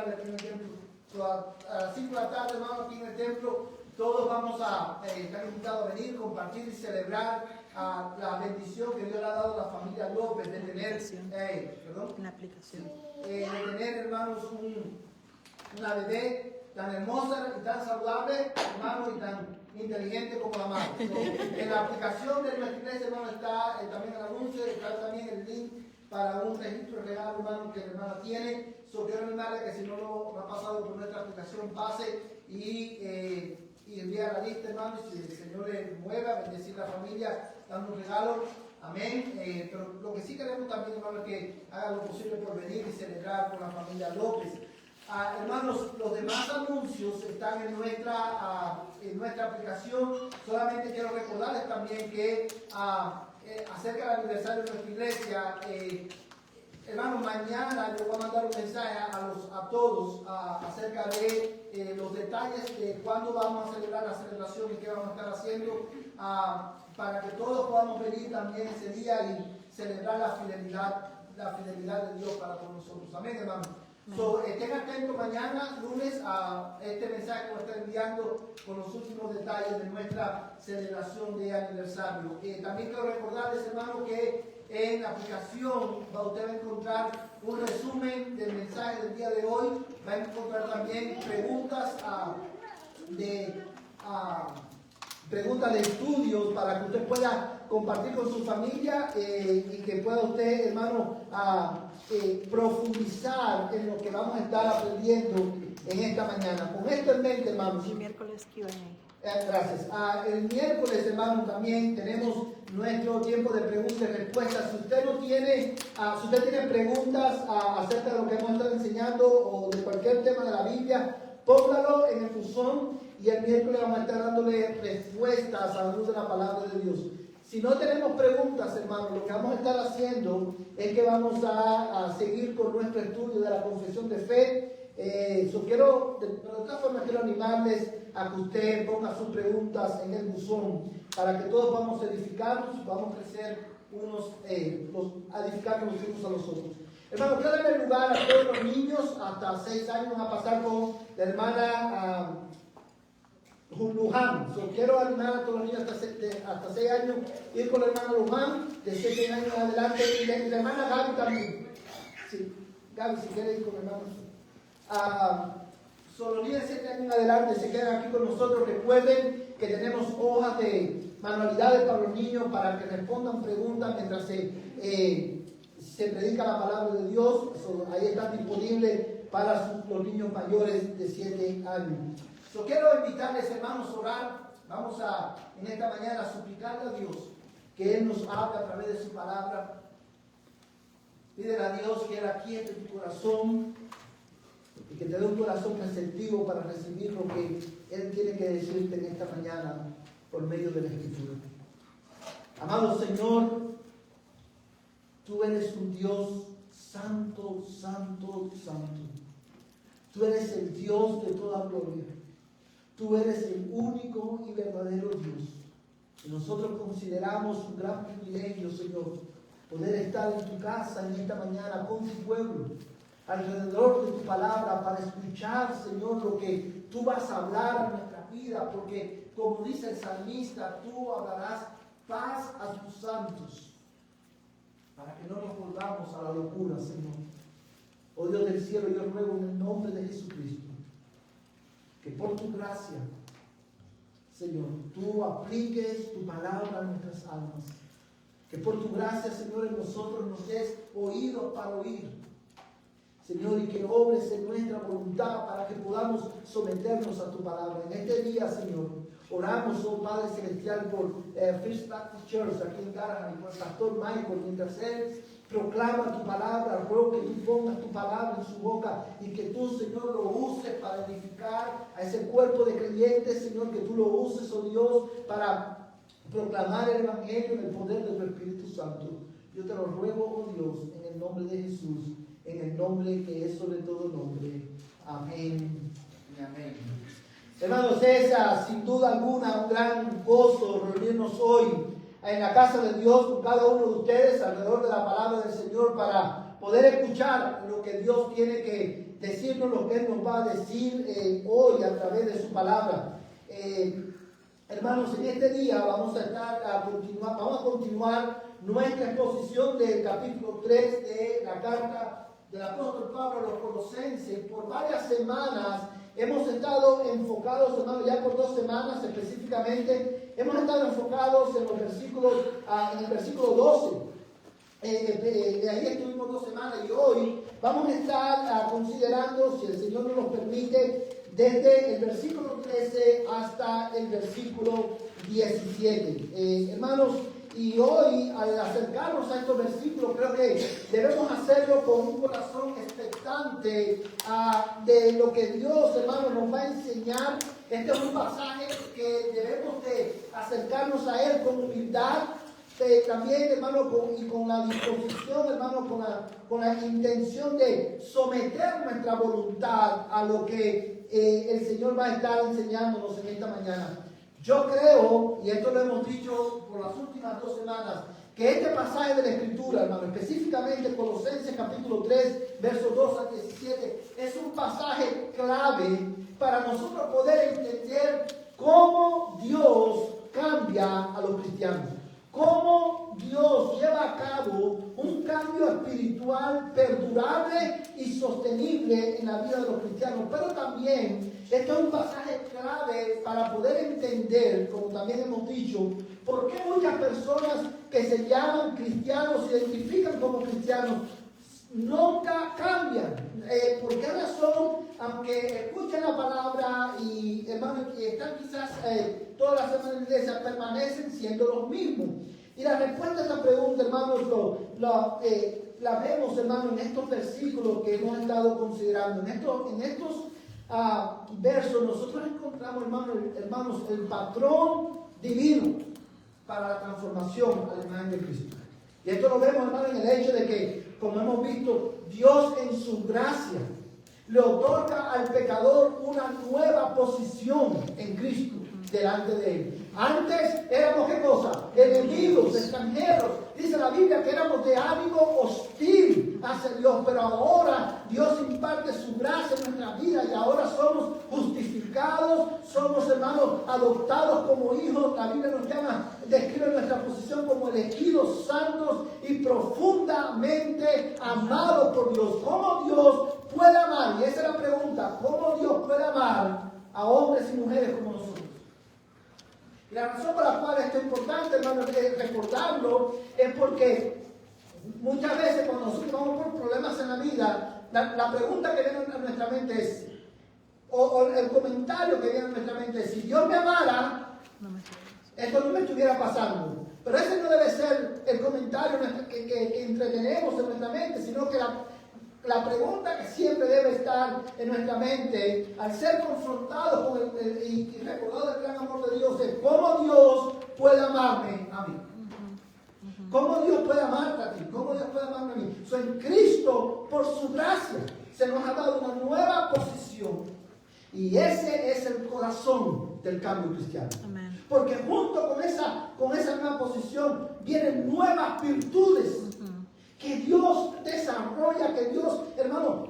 tarde aquí en el templo. A las 5 de la tarde, hermano, aquí en el templo, todos vamos a estar invitados a venir, compartir y celebrar la bendición que Dios le ha dado a la familia López de tener, una aplicación. de tener, hermanos, una bebé tan hermosa y tan saludable, hermano, y tan inteligente como la madre. En la aplicación de nuestra iglesia, hermano, está también el anuncio, está también el link para un registro de regalo, hermano, que la hermana tiene. Quiero animarle que si no lo ha pasado por nuestra aplicación, pase y envía la lista, hermano, y si el Señor le mueve a bendecir la familia, dando un regalo. Amén. Pero lo que sí queremos también, hermano, es que haga lo posible por venir y celebrar con la familia López. Hermanos, los demás anuncios están en nuestra aplicación. Solamente quiero recordarles también que acerca del aniversario de nuestra iglesia, hermanos, mañana yo voy a mandar un mensaje a todos acerca de los detalles de cuándo vamos a celebrar la celebración y qué vamos a estar haciendo, para que todos podamos venir también ese día y celebrar la fidelidad de Dios para con nosotros. Amén, hermanos. Estén atentos mañana, lunes, a este mensaje que voy a estar enviando con los últimos detalles de nuestra celebración de aniversario. También quiero recordarles, hermano, que en la aplicación usted va a encontrar un resumen del mensaje del día de hoy. Va a encontrar también preguntas de estudios para que usted pueda compartir con su familia y que pueda usted, hermano, profundizar en lo que vamos a estar aprendiendo en esta mañana. Con esto en mente, hermanos. El miércoles Q&A. Gracias. El miércoles, hermano, también tenemos nuestro tiempo de preguntas y respuestas. Si usted tiene preguntas acerca de lo que hemos estado enseñando o de cualquier tema de la Biblia, póngalo en el buzón y el miércoles vamos a estar dándole respuestas a la luz de la palabra de Dios. Si no tenemos preguntas, hermano, lo que vamos a estar haciendo es que vamos a seguir con nuestro estudio de la confesión de fe. De otra forma quiero animarles a que usted ponga sus preguntas en el buzón para que todos podamos edificarnos y podamos crecer edificarnos los unos a los otros. Hermano, quiero darle lugar a todos los niños hasta 6 años a pasar con la hermana Luján. Quiero animar a todos los niños hasta 6 años, ir con la hermana Luján de 7 años en adelante, y la hermana Gaby también. Sí, Gaby, si quiere ir con la hermana. Los niños de 7 años en adelante se quedan aquí con nosotros. Recuerden que tenemos hojas de manualidades para los niños para que respondan preguntas mientras se predica la palabra de Dios. Ahí están disponibles para los niños mayores de 7 años. Quiero invitarles, hermanos, a orar. Vamos en esta mañana a suplicarle a Dios que Él nos hable a través de su palabra. Pídele a Dios que Él aquiete tu corazón y que te dé un corazón receptivo para recibir lo que Él tiene que decirte en esta mañana por medio de la Escritura. Amado Señor, tú eres un Dios santo, santo, santo. Tú eres el Dios de toda gloria. Tú eres el único y verdadero Dios. Y nosotros consideramos un gran privilegio, Señor, poder estar en tu casa en esta mañana con tu pueblo, alrededor de tu palabra, para escuchar, Señor, lo que tú vas a hablar en nuestra vida, porque como dice el salmista, tú hablarás paz a tus santos, para que no nos volvamos a la locura, Señor. Oh Dios del cielo, yo ruego en el nombre de Jesucristo, que por tu gracia, Señor, tú apliques tu palabra a nuestras almas. Que por tu gracia, Señor, en nosotros nos des oídos para oír. Señor, y que obres en nuestra voluntad para que podamos someternos a tu palabra. En este día, Señor, oramos, oh Padre Celestial, por First Baptist Church aquí en Garaham, por el pastor Michael, mientras él proclama tu palabra. Ruego que tú pongas tu palabra en su boca y que tú, Señor, lo uses para edificar a ese cuerpo de creyentes, Señor, que tú lo uses, oh Dios, para proclamar el Evangelio en el poder de tu Espíritu Santo. Yo te lo ruego, oh Dios, en el nombre de Jesús, en el nombre que es sobre todo nombre. Amén y amén. Hermanos, es sin duda alguna un gran gozo reunirnos hoy en la casa de Dios con cada uno de ustedes alrededor de la palabra del Señor para poder escuchar lo que Dios tiene que decirnos decirnos lo que Él nos va a decir hoy a través de su palabra. Hermanos, en este día vamos a continuar nuestra exposición del capítulo 3 de la carta del apóstol Pablo a los Colosenses. Por varias semanas hemos estado enfocados, hermanos, ya por 2 semanas específicamente, hemos estado enfocados en los versículos, en el versículo 12. De ahí estuvimos 2 semanas y hoy vamos a estar considerando, si el Señor nos lo permite, desde el versículo 13 hasta el versículo 17. Hermanos, y hoy al acercarnos a estos versículos creo que debemos hacerlo con un corazón expectante de lo que Dios, hermanos, nos va a enseñar. Este es un pasaje que debemos de acercarnos a Él con humildad. También, hermano, con la disposición, hermano, con la intención de someter nuestra voluntad a lo que el Señor va a estar enseñándonos en esta mañana. Yo creo, y esto lo hemos dicho por las últimas 2 semanas, que este pasaje de la Escritura, hermano, específicamente Colosenses capítulo 3, versos 2 al 17, es un pasaje clave para nosotros poder entender cómo Dios cambia a los cristianos. Cómo Dios lleva a cabo un cambio espiritual perdurable y sostenible en la vida de los cristianos. Pero también, esto es un pasaje clave para poder entender, como también hemos dicho, por qué muchas personas que se llaman cristianos, se identifican como cristianos, nunca cambian. ¿Por qué razón? Aunque escuchen la palabra y, hermanos, que están quizás todas las semanas en la iglesia, permanecen siendo los mismos. Y la respuesta a esta pregunta, hermanos, la vemos, hermanos, en estos versículos que hemos estado considerando. En estos versos nosotros encontramos, hermanos, el patrón divino para la transformación a la imagen de Cristo. Y esto lo vemos, hermanos, en el hecho de que, como hemos visto, Dios en su gracia le otorga al pecador una nueva posición en Cristo delante de Él. Antes éramos, ¿qué cosa? Enemigos, extranjeros. Dice la Biblia que éramos de ánimo hostil hacia Dios, pero ahora Dios imparte su gracia en nuestra vida y ahora somos justificados, somos, hermanos, adoptados como hijos. La Biblia nos llama, describe nuestra posición como elegidos, santos y profundamente amados por Dios. ¿Cómo Dios puede amar? Y esa es la pregunta, ¿cómo Dios puede amar a hombres y mujeres como nosotros? Y la razón por la cual esto es importante, hermanos, recordarlo, es porque muchas veces cuando nosotros vamos por problemas en la vida, la pregunta que viene a nuestra mente es, o el comentario que viene a nuestra mente es, si Dios me amara, esto no me estuviera pasando. Pero ese no debe ser el comentario que entretenemos en nuestra mente, sino que la pregunta que siempre debe estar en nuestra mente, al ser confrontados con y recordado el gran amor de Dios, es cómo Dios puede amarme a mí. ¿Cómo Dios puede amarte a ti? ¿Cómo Dios puede amarme a mí? En Cristo, por su gracia, se nos ha dado una nueva posición. Y ese es el corazón del cambio cristiano. Amén. Porque junto con esa nueva posición vienen nuevas virtudes que Dios desarrolla, que Dios, hermano,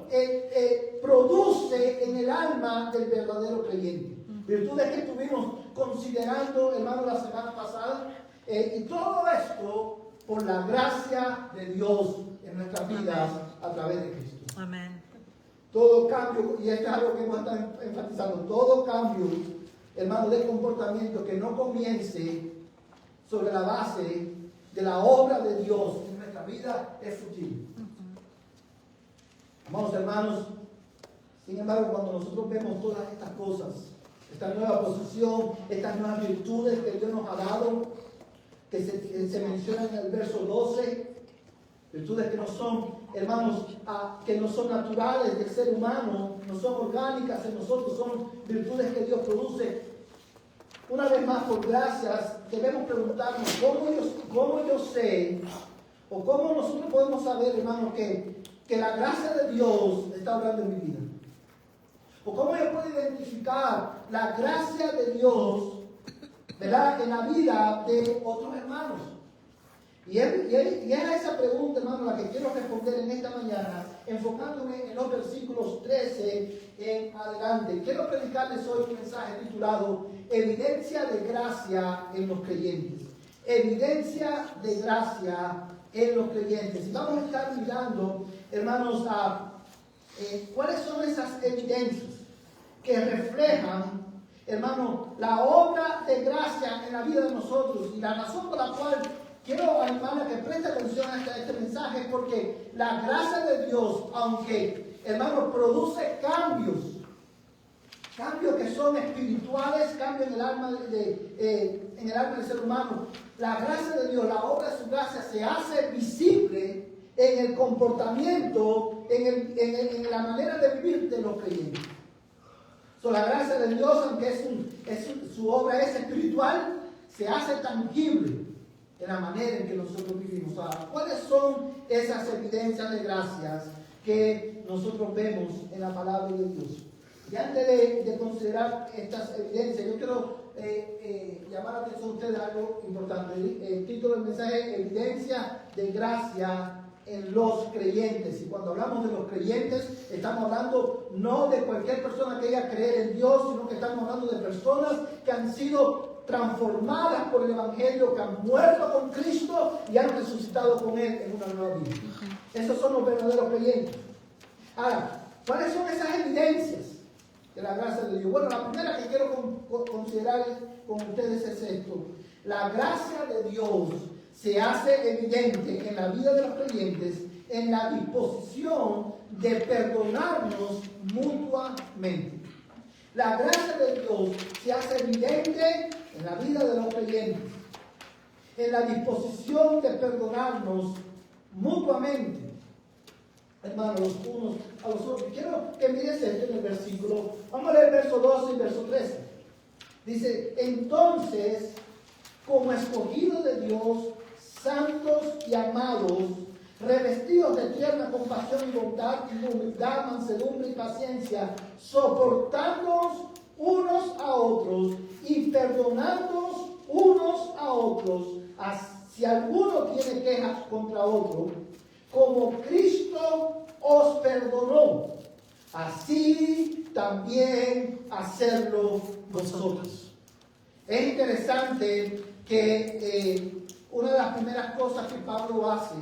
produce en el alma del verdadero creyente. Virtudes que estuvimos considerando, hermano, la semana pasada. Y todo esto por la gracia de Dios en nuestras vidas a través de Cristo. Amén. Todo cambio, y esto es algo que hemos estado enfatizando, todo cambio, hermano, de comportamiento que no comience sobre la base de la obra de Dios en nuestra vida es fútil. Amados hermanos, sin embargo, cuando nosotros vemos todas estas cosas, esta nueva posición, estas nuevas virtudes que Dios nos ha dado, que se mencionan en el verso 12, virtudes que no son, hermanos, que no son naturales del ser humano, no son orgánicas en nosotros, son virtudes que Dios produce. Una vez más, por gracias, debemos preguntarnos cómo yo sé, o cómo nosotros podemos saber, hermanos, que la gracia de Dios está obrando en mi vida. O cómo yo puedo identificar la gracia de Dios, ¿verdad?, en la vida de otros hermanos. Y es a esa pregunta, hermano, la que quiero responder en esta mañana, enfocándome en los versículos 13 en adelante. Quiero predicarles hoy un mensaje titulado Evidencia de gracia en los creyentes. Evidencia de gracia en los creyentes. Y vamos a estar mirando, hermanos, cuáles son esas evidencias que reflejan, hermano, la obra de gracia en la vida de nosotros. Y la razón por la cual quiero animar a que preste atención a este mensaje es porque la gracia de Dios, aunque, hermano, produce cambios que son espirituales, cambios en el alma del ser humano, la gracia de Dios, la obra de su gracia se hace visible en el comportamiento, en la manera de vivir de los creyentes. La gracia de Dios, aunque su obra es espiritual, se hace tangible en la manera en que nosotros vivimos. Ahora, ¿cuáles son esas evidencias de gracias que nosotros vemos en la palabra de Dios? Y antes de considerar estas evidencias, yo quiero llamar la atención a ustedes a algo importante. El título del mensaje es Evidencia de gracia en los creyentes. Y cuando hablamos de los creyentes, estamos hablando no de cualquier persona que haya creer en Dios, sino que estamos hablando de personas que han sido transformadas por el Evangelio, que han muerto con Cristo y han resucitado con Él en una nueva vida. Esos son los verdaderos creyentes. Ahora, ¿cuáles son esas evidencias de la gracia de Dios? Bueno, la primera que quiero considerar con ustedes es esto. La gracia de Dios se hace evidente en la vida de los creyentes en la disposición de perdonarnos mutuamente. La gracia de Dios se hace evidente en la vida de los creyentes en la disposición de perdonarnos mutuamente, hermanos, los unos a los otros. Quiero que mires esto en el versículo. Vamos a leer el verso 12 y verso 13. Dice: entonces, como escogidos de Dios, santos y amados, revestidos de tierna compasión y bondad y humildad, mansedumbre y paciencia, soportándonos unos a otros y perdonándonos unos a otros, si alguno tiene quejas contra otro, como Cristo os perdonó, así también hacerlo vosotros. Es interesante que una de las primeras cosas que Pablo hace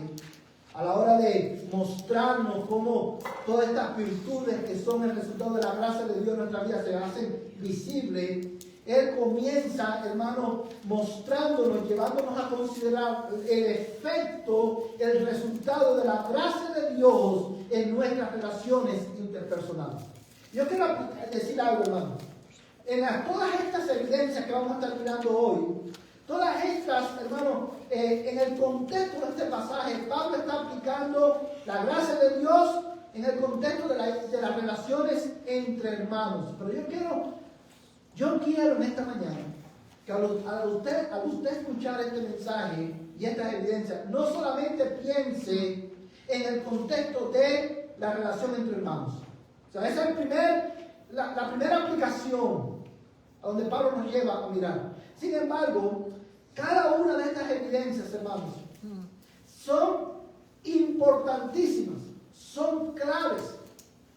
a la hora de mostrarnos cómo todas estas virtudes que son el resultado de la gracia de Dios en nuestra vida se hacen visibles, él comienza, hermano, mostrándonos, llevándonos a considerar el efecto, el resultado de la gracia de Dios en nuestras relaciones interpersonales. Yo quiero decir algo, hermano. Todas estas evidencias que vamos a estar mirando hoy, todas estas, hermano, en el contexto de este pasaje, Pablo está aplicando la gracia de Dios en el contexto de las relaciones entre hermanos. Pero yo quiero en esta mañana que al usted escuchar este mensaje y estas evidencias, no solamente piense en el contexto de la relación entre hermanos. O sea, esa es la primera aplicación a donde Pablo nos lleva a mirar. Sin embargo, cada una de estas evidencias, hermanos, son importantísimas, son claves,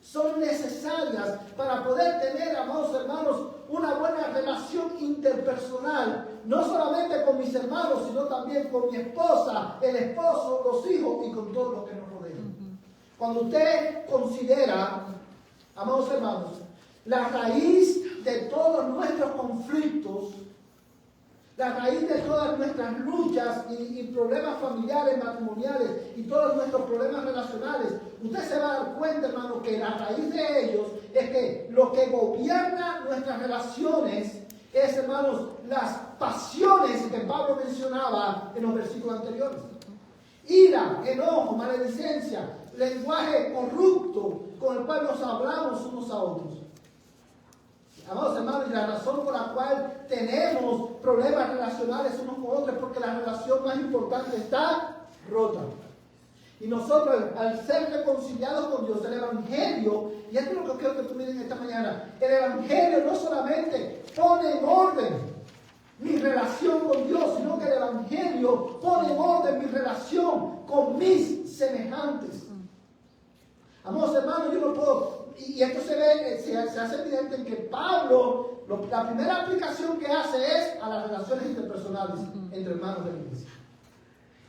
son necesarias para poder tener, amados hermanos, una buena relación interpersonal, no solamente con mis hermanos, sino también con mi esposa, el esposo, los hijos y con todos los que nos rodean. Cuando usted considera, amados hermanos, la raíz de todos nuestros conflictos, la raíz de todas nuestras luchas y problemas familiares, matrimoniales y todos nuestros problemas relacionales, usted se va a dar cuenta, hermano, que la raíz de ellos es que lo que gobierna nuestras relaciones es, hermanos, las pasiones que Pablo mencionaba en los versículos anteriores. Ira, enojo, maledicencia, lenguaje corrupto con el cual nos hablamos unos a otros. Amados hermanos, y la razón por la cual tenemos problemas relacionales unos con otros es porque la relación más importante está rota. Y nosotros, al ser reconciliados con Dios, el Evangelio, y esto es lo que quiero que tú mires esta mañana, el Evangelio no solamente pone en orden mi relación con Dios, sino que el Evangelio pone en orden mi relación con mis semejantes. Amados hermanos, yo no puedo, y esto se hace evidente en que Pablo, la primera aplicación que hace es a las relaciones interpersonales entre hermanos de la iglesia.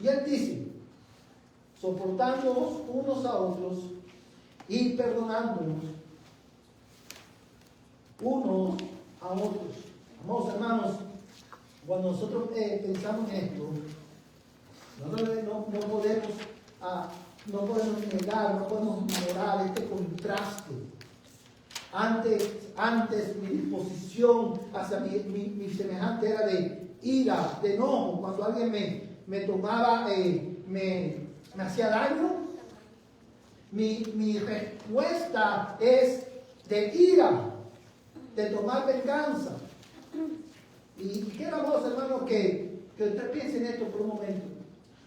Y él dice, soportándonos unos a otros y perdonándonos unos a otros. Amados hermanos, cuando nosotros pensamos en esto, nosotros no podemos negar, no podemos ignorar este contraste. Antes mi disposición hacia mi semejante era de ira, de enojo. Cuando alguien me tomaba, me hacía daño, mi respuesta es de ira, de tomar venganza. Y quiero, amados hermanos, que usted piense en esto por un momento.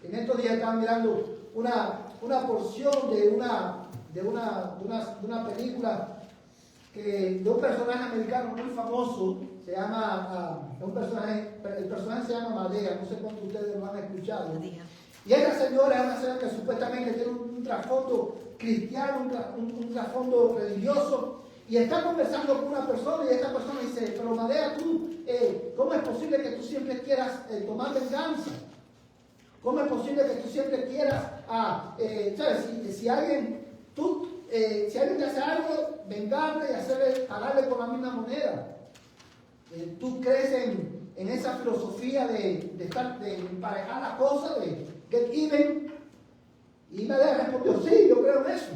En estos días estaba mirando una porción de una película de un personaje americano muy famoso. Se llama, el personaje se llama Madea, no sé cuántos de ustedes lo han escuchado. Y esa señora es una señora que supuestamente tiene un trasfondo cristiano, un trasfondo religioso. Y está conversando con una persona y esta persona dice, pero Madea, tú, ¿cómo es posible que tú siempre quieras tomar venganza? ¿Cómo es posible que tú siempre quieras, sabes, si alguien te hace algo, vengarle y pagarle con la misma moneda? ¿Tú crees en esa filosofía de emparejar las cosas, de get even? Y Madea respondió, sí, yo creo en eso.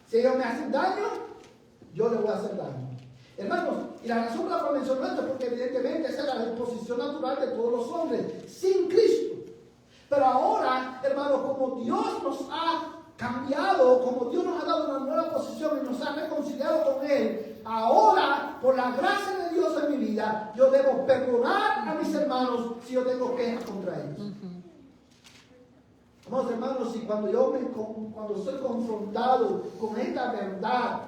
Si ellos me hacen daño, yo le voy a hacer daño. Hermanos, y la razón por la cual menciono esto es porque evidentemente esa es la disposición natural de todos los hombres, sin Cristo. Pero ahora, hermanos, como Dios nos ha cambiado, como Dios nos ha dado una nueva posición y nos ha reconciliado con Él, ahora, por la gracia de Dios en mi vida, yo debo perdonar a mis hermanos si yo tengo quejas contra ellos. Amados hermanos, y cuando soy confrontado con esta verdad,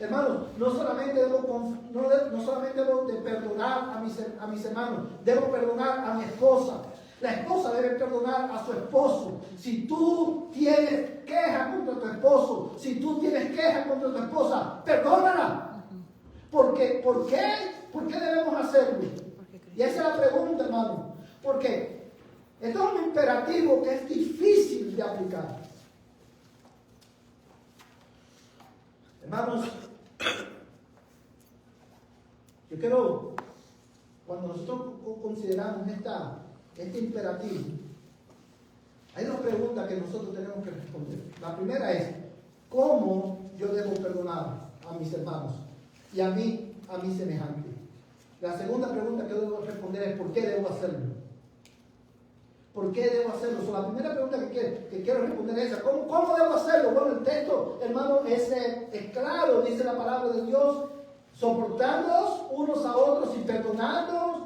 hermanos, no solamente debo de perdonar a mis hermanos, debo perdonar a mi esposa. La esposa debe perdonar a su esposo. Si tú tienes queja contra tu esposo, si tú tienes queja contra tu esposa, perdónala. ¿Por qué? ¿Por qué debemos hacerlo? Y esa es la pregunta, hermano. ¿Por qué? Esto es un imperativo que es difícil de aplicar. Hermanos, yo quiero, cuando nosotros consideramos este imperativo, hay dos preguntas que nosotros tenemos que responder. La primera es, ¿cómo yo debo perdonar a mis hermanos y a mí semejante? La segunda pregunta que debo responder es, ¿por qué debo hacerlo? ¿Por qué debo hacerlo? La primera pregunta que quiero responder es esa. ¿Cómo debo hacerlo? Bueno, el texto, hermano, es claro, dice la palabra de Dios, soportándonos unos a otros y perdonándonos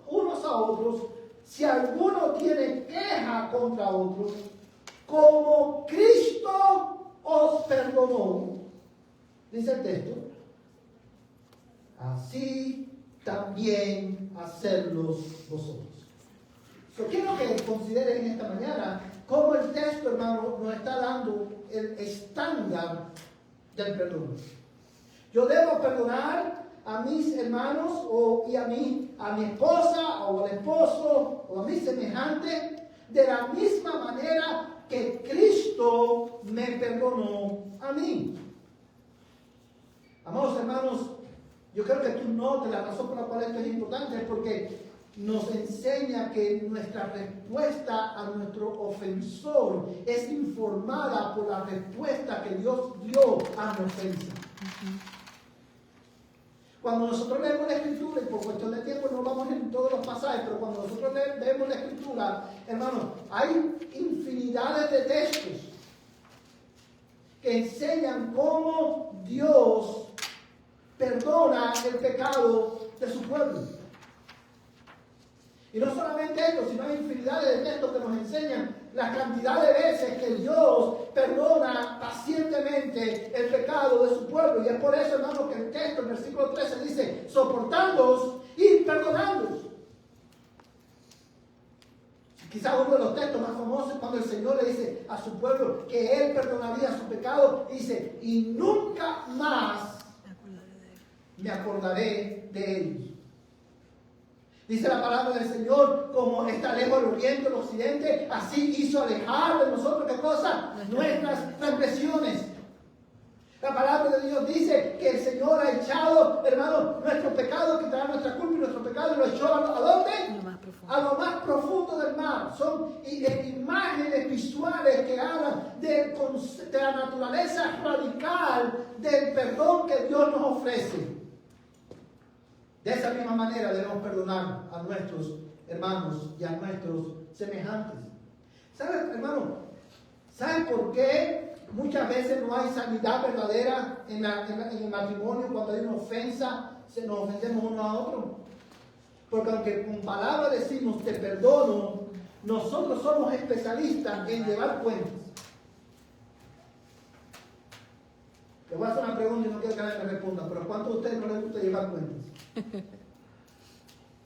unos a otros, si alguno tiene queja contra otros, como Cristo os perdonó, dice el texto, así también hacerlos vosotros. Quiero que consideren esta mañana cómo el texto, hermano, nos está dando el estándar del perdón. Yo debo perdonar a mis hermanos y a mi esposa o al esposo o a mi semejante de la misma manera que Cristo me perdonó a mí. Amados hermanos, yo creo que tú notes la razón por la cual esto es importante, es porque nos enseña que nuestra respuesta a nuestro ofensor es informada por la respuesta que Dios dio a mi ofensa. Cuando nosotros leemos la Escritura, y por cuestión de tiempo no vamos en todos los pasajes, pero cuando nosotros leemos la Escritura, hermanos, hay infinidades de textos que enseñan cómo Dios perdona el pecado de su pueblo. Y no solamente esto, sino hay infinidades de textos que nos enseñan la cantidad de veces que Dios perdona pacientemente el pecado de su pueblo. Y es por eso, hermano, que el texto, el versículo 13 dice, soportándoos y perdonándolos. Quizás uno de los textos más famosos es cuando el Señor le dice a su pueblo que Él perdonaría su pecado. Dice, y nunca más me acordaré de ellos. Dice la palabra del Señor, como está lejos el oriente, el occidente, así hizo alejar de nosotros, ¿qué cosa? Nuestras transgresiones. La palabra de Dios dice que el Señor ha echado, hermano, nuestros pecados, quitará nuestra culpa y nuestro pecado, y lo echó ¿a dónde? A lo más profundo del mar. Son imágenes visuales que hablan de la naturaleza radical del perdón que Dios nos ofrece. De esa misma manera debemos perdonar a nuestros hermanos y a nuestros semejantes. ¿Sabes, hermano? ¿Saben por qué muchas veces no hay sanidad verdadera en el matrimonio cuando hay una ofensa? Nos ofendemos uno a otro. Porque aunque con palabras decimos te perdono, nosotros somos especialistas en llevar cuentas. Le voy a hacer una pregunta y no quiero que nadie me responda, pero ¿a cuántos de ustedes no les gusta llevar cuentas?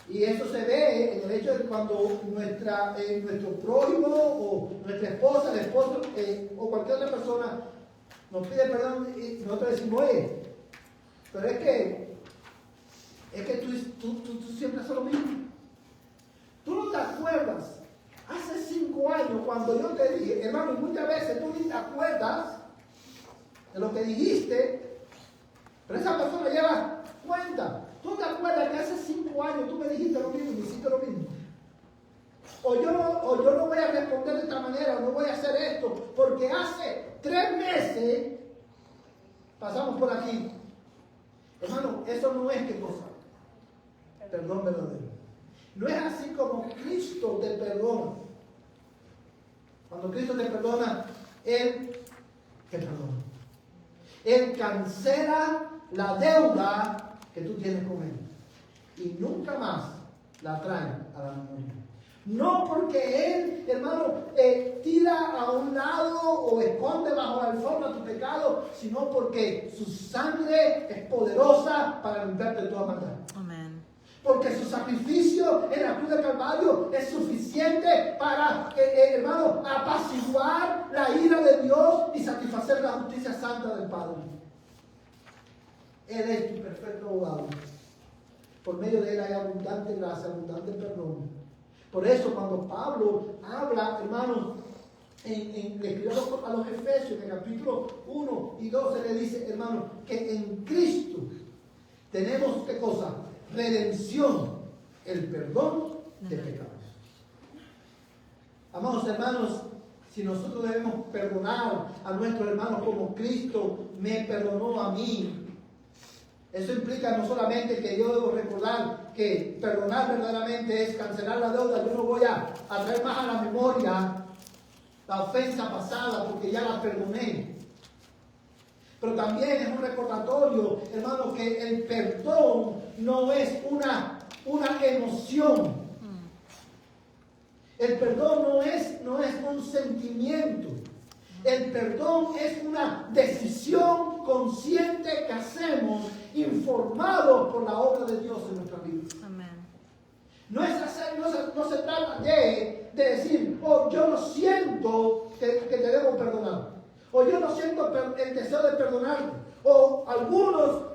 Y eso se ve en el hecho de que cuando nuestro prójimo o nuestra esposa, el esposo o cualquier otra persona nos pide perdón y nosotros decimos, oye, pero es que tú siempre haces lo mismo. Tú no te acuerdas, hace 5 años cuando yo te dije, hermano, y muchas veces tú ni te acuerdas de lo que dijiste, pero esa persona lleva cuenta. ¿Tú te acuerdas que hace 5 años tú me dijiste lo mismo y me hiciste lo mismo? O yo no voy a responder de esta manera, o no voy a hacer esto, porque hace 3 meses pasamos por aquí. Hermano, eso no es qué cosa. Perdón verdadero. No es así como Cristo te perdona. Cuando Cristo te perdona, Él te perdona. Él cancela la deuda que tú tienes con Él. Y nunca más la trae a la memoria. No porque Él, hermano, tira a un lado o esconde bajo la alfombra tu pecado, sino porque su sangre es poderosa para limpiarte de toda maldad. Amén. Porque su sacrificio en la cruz del Calvario es suficiente para, hermano, apaciguar la ira de Dios y satisfacer la justicia santa del Padre. Él es tu perfecto abogado. Por medio de Él hay abundante gracia, abundante perdón. Por eso cuando Pablo habla, hermanos, le escribió a los Efesios, en el capítulo 1 y 2, le dice, hermanos, que en Cristo tenemos, ¿qué cosa? Redención, el perdón de pecados. Amados hermanos, si nosotros debemos perdonar a nuestros hermanos como Cristo me perdonó a mí, eso implica no solamente que yo debo recordar que perdonar verdaderamente es cancelar la deuda. Yo no voy a traer más a la memoria la ofensa pasada porque ya la perdoné. Pero también es un recordatorio, hermano, que el perdón no es una emoción. El perdón no es un sentimiento. El perdón es una decisión consciente que hacemos, informados por la obra de Dios en nuestra vida. Amén. No se trata de decir, oh, yo no siento que te debo perdonar. O yo no siento el deseo de perdonarte. O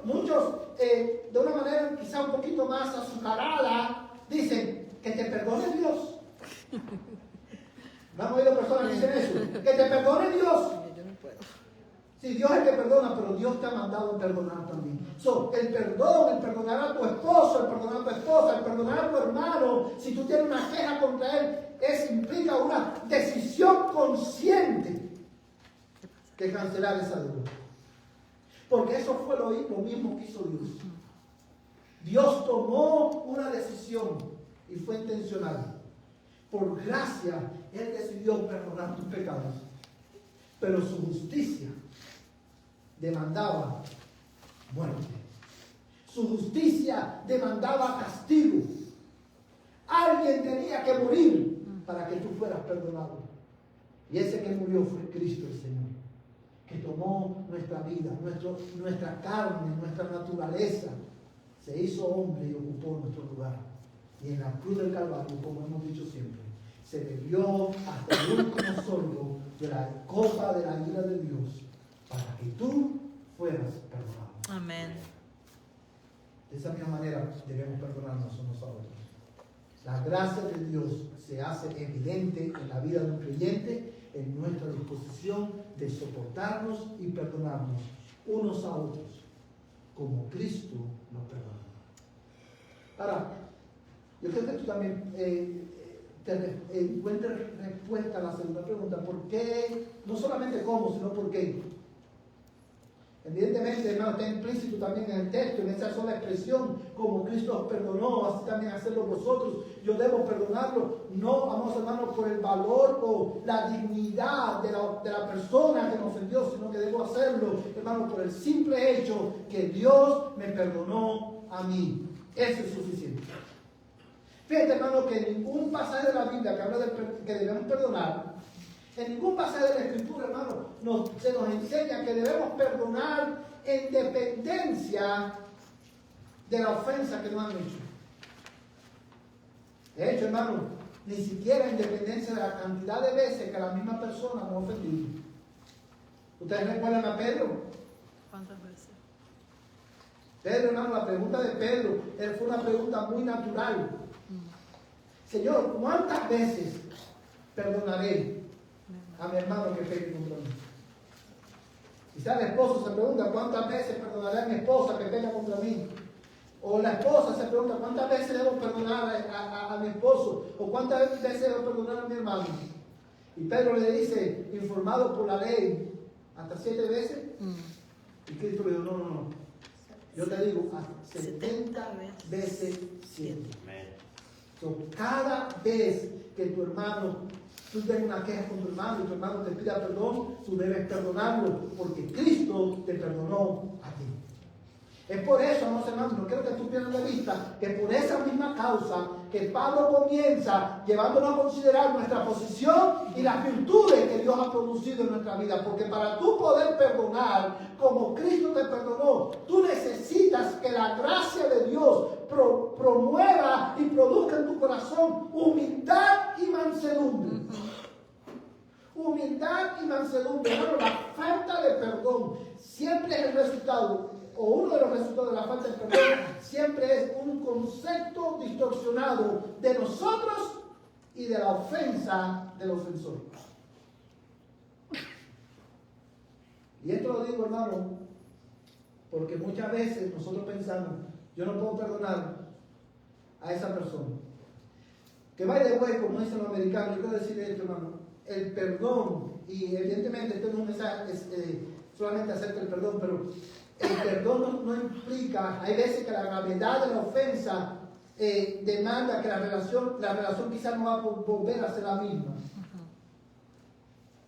muchos, de una manera quizá un poquito más azucarada, dicen que te perdone Dios. ¿No han oído personas que dicen eso? Que te perdone Dios. Yo no puedo. Sí, Dios es el que perdona, pero Dios te ha mandado a perdonar también. El perdón, el perdonar a tu esposo, el perdonar a tu esposa, el perdonar a tu hermano, si tú tienes una queja contra él, implica una decisión consciente de cancelar esa deuda. Porque eso fue lo mismo que hizo Dios. Dios tomó una decisión y fue intencional. Por gracia, Él decidió perdonar tus pecados. Pero su justicia demandaba muerte. Su justicia demandaba castigo. Alguien tenía que morir para que tú fueras perdonado. Y ese que murió fue Cristo el Señor, que tomó nuestra vida, nuestra carne, nuestra naturaleza, se hizo hombre y ocupó nuestro lugar. Y en la cruz del Calvario, como hemos dicho siempre, se bebió hasta el último sorbo de la copa de la ira de Dios para que tú fueras perdonado. Amén. De esa misma manera debemos perdonarnos unos a otros. La gracia de Dios se hace evidente en la vida de un creyente en nuestra disposición de soportarnos y perdonarnos unos a otros, como Cristo nos perdonó. Ahora, yo creo que tú también encuentres respuesta a la segunda pregunta. ¿Por qué? No solamente cómo, sino por qué. Evidentemente, hermano, está implícito también en el texto, en esa sola expresión, como Cristo os perdonó, así también hacerlo vosotros. Yo debo perdonarlo, no, vamos hermanos, por el valor o la dignidad de la persona que me ofendió, sino que debo hacerlo, hermano, por el simple hecho que Dios me perdonó a mí. Eso es suficiente. Fíjate, hermano, que en ningún pasaje de la Biblia que habla de que debemos perdonar, en ningún pasaje de la Escritura, hermano, se nos enseña que debemos perdonar en dependencia de la ofensa que nos han hecho. De hecho, hermano, ni siquiera en dependencia de la cantidad de veces que la misma persona nos ha ofendido. ¿Ustedes recuerdan a Pedro? ¿Cuántas veces? Pedro, hermano, la pregunta de Pedro fue una pregunta muy natural. Señor, ¿cuántas veces perdonaré a mi hermano que peque contra mí? Quizás el esposo se pregunta, ¿cuántas veces perdonaré a mi esposa que peca contra mí? O la esposa se pregunta, ¿cuántas veces debo perdonar a mi esposo? O ¿cuántas veces debo perdonar a mi hermano? Y Pedro le dice, informado por la ley, ¿hasta 7 veces? Y Cristo le dijo, no. Yo te digo, hasta 70 veces 7. Cada vez que tu hermano, tú tienes una queja con tu hermano y tu hermano te pida perdón, tú debes perdonarlo, porque Cristo te perdonó a ti. Es por eso, amados hermanos, no quiero que tú pierdas de vista que por esa misma causa que Pablo comienza llevándonos a considerar nuestra posición y las virtudes que Dios ha producido en nuestra vida. Porque para tú poder perdonar como Cristo te perdonó, tú necesitas que la gracia de Dios promueva y produzca en tu corazón humildad y mansedumbre. Humildad y mansedumbre. Hermano, la falta de perdón siempre es el resultado, o uno de los resultados de la falta de perdón, siempre es un concepto distorsionado de nosotros y de la ofensa del ofensor. Y esto lo digo, hermano, porque muchas veces nosotros pensamos, yo no puedo perdonar a esa persona. Que vaya de way, como dicen los americanos, yo quiero decir esto, hermano, el perdón, y evidentemente esto no es un mensaje solamente acerca del perdón, pero el perdón no implica, hay veces que la gravedad de la ofensa demanda que la relación quizás no va a volver a ser la misma.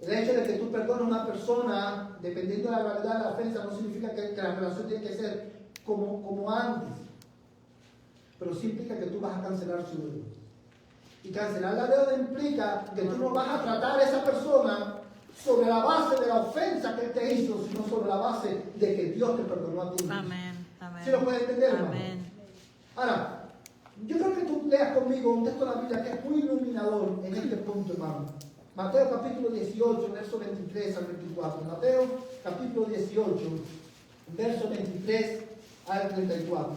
El hecho de que tú perdones a una persona, dependiendo de la gravedad de la ofensa, no significa que la relación tiene que ser como antes, pero sí implica que tú vas a cancelar su deuda. Y cancelar la deuda implica que tú no vas a tratar a esa persona sobre la base de la ofensa que él te hizo, sino sobre la base de que Dios te perdonó a ti. Amén. Amén. ¿Sí lo puedes entender, hermano? Amén. Ahora, yo creo que tú leas conmigo un texto de la Biblia que es muy iluminador en este punto, hermano. Mateo capítulo 18, verso 23 al 24. Mateo capítulo 18, verso 23 al 34.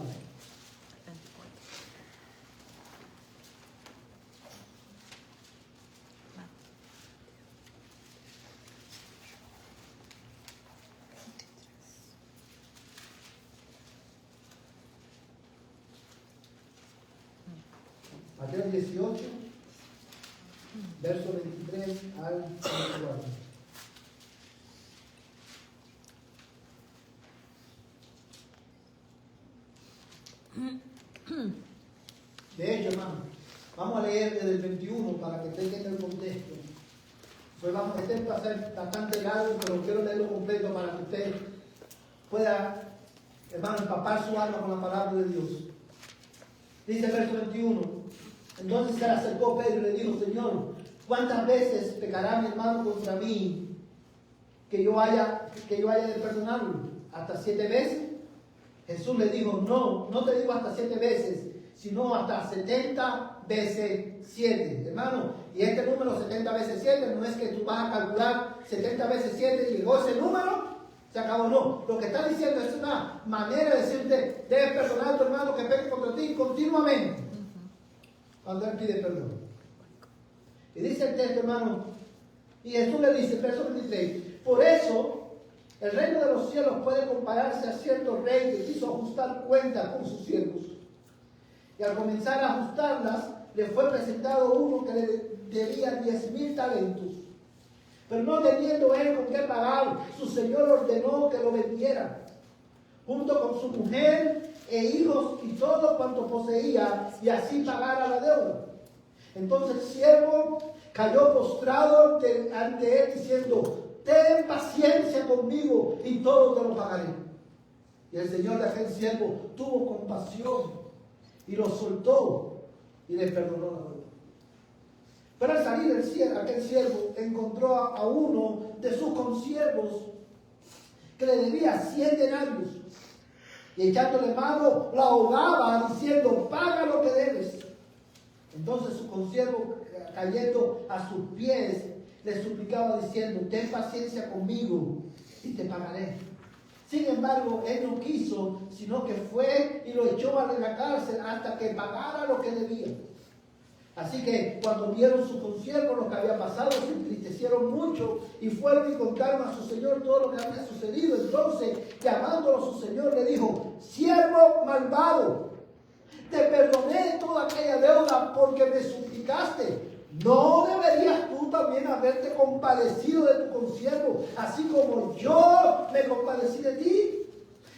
Mateo 18, verso 23 al 24. De hecho, hermano, vamos a leer desde el 21 para que tengan el contexto. Pues vamos, este va a ser bastante largo, pero quiero leerlo completo para que usted pueda, hermano, empapar su alma con la palabra de Dios. Dice el verso 21. Entonces se le acercó Pedro y le dijo, Señor, ¿cuántas veces pecará mi hermano contra mí que yo haya de perdonarlo? ¿Hasta 7 veces? Jesús le dijo, no, no te digo hasta 7 veces, sino hasta 70 veces 7, hermano. Y este número 70 veces 7 no es que tú vas a calcular 70 veces 7 y llegó ese número, se acabó, no. Lo que está diciendo es una manera de decirte, debes perdonar a tu hermano que peque contra ti continuamente, cuando él pide perdón. Y dice el texto, hermano, y Jesús le dice, verso 23, por eso el reino de los cielos puede compararse a cierto rey que quiso ajustar cuentas con sus siervos. Y al comenzar a ajustarlas, le fue presentado uno que le debía 10,000 talentos. Pero no teniendo él con qué pagar, su señor ordenó que lo vendiera, junto con su mujer e hijos y todo cuanto poseía, y así pagara la deuda. Entonces el siervo cayó postrado ante él diciendo, ten paciencia conmigo y todo te lo pagaré. Y el señor de aquel siervo tuvo compasión y lo soltó y le perdonó la deuda. Pero al salir aquel siervo encontró a uno de sus consiervos que le debía 100 denarios. Y echándole mano, la ahogaba diciendo, paga lo que debes. Entonces su consiervo, cayendo a sus pies, le suplicaba diciendo, ten paciencia conmigo y te pagaré. Sin embargo, él no quiso, sino que fue y lo echó a la cárcel hasta que pagara lo que debía. Así que cuando vieron sus consiervos lo que había pasado, se entristecieron mucho y fueron y contaron a su señor todo lo que había sucedido. Entonces, llamándolo a su señor, le dijo, siervo malvado, te perdoné toda aquella deuda porque me suplicaste. ¿No deberías tú también haberte compadecido de tu consiervo, así como yo me compadecí de ti?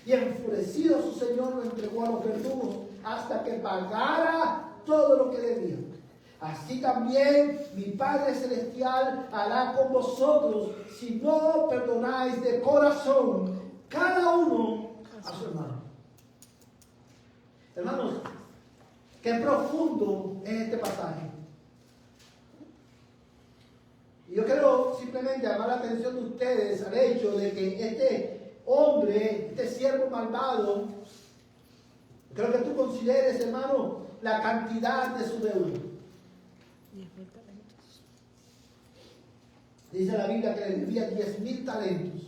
Y enfurecido su señor lo entregó a los verdugos hasta que pagara todo lo que debía. Así también mi Padre Celestial hará con vosotros si no perdonáis de corazón cada uno a su hermano. Hermanos, qué profundo es este pasaje. Y yo quiero simplemente llamar la atención de ustedes al hecho de que este hombre, este siervo malvado, creo que tú consideres, hermano, la cantidad de su deuda. 10,000 talentos. Dice la Biblia que le debía 10,000 talentos.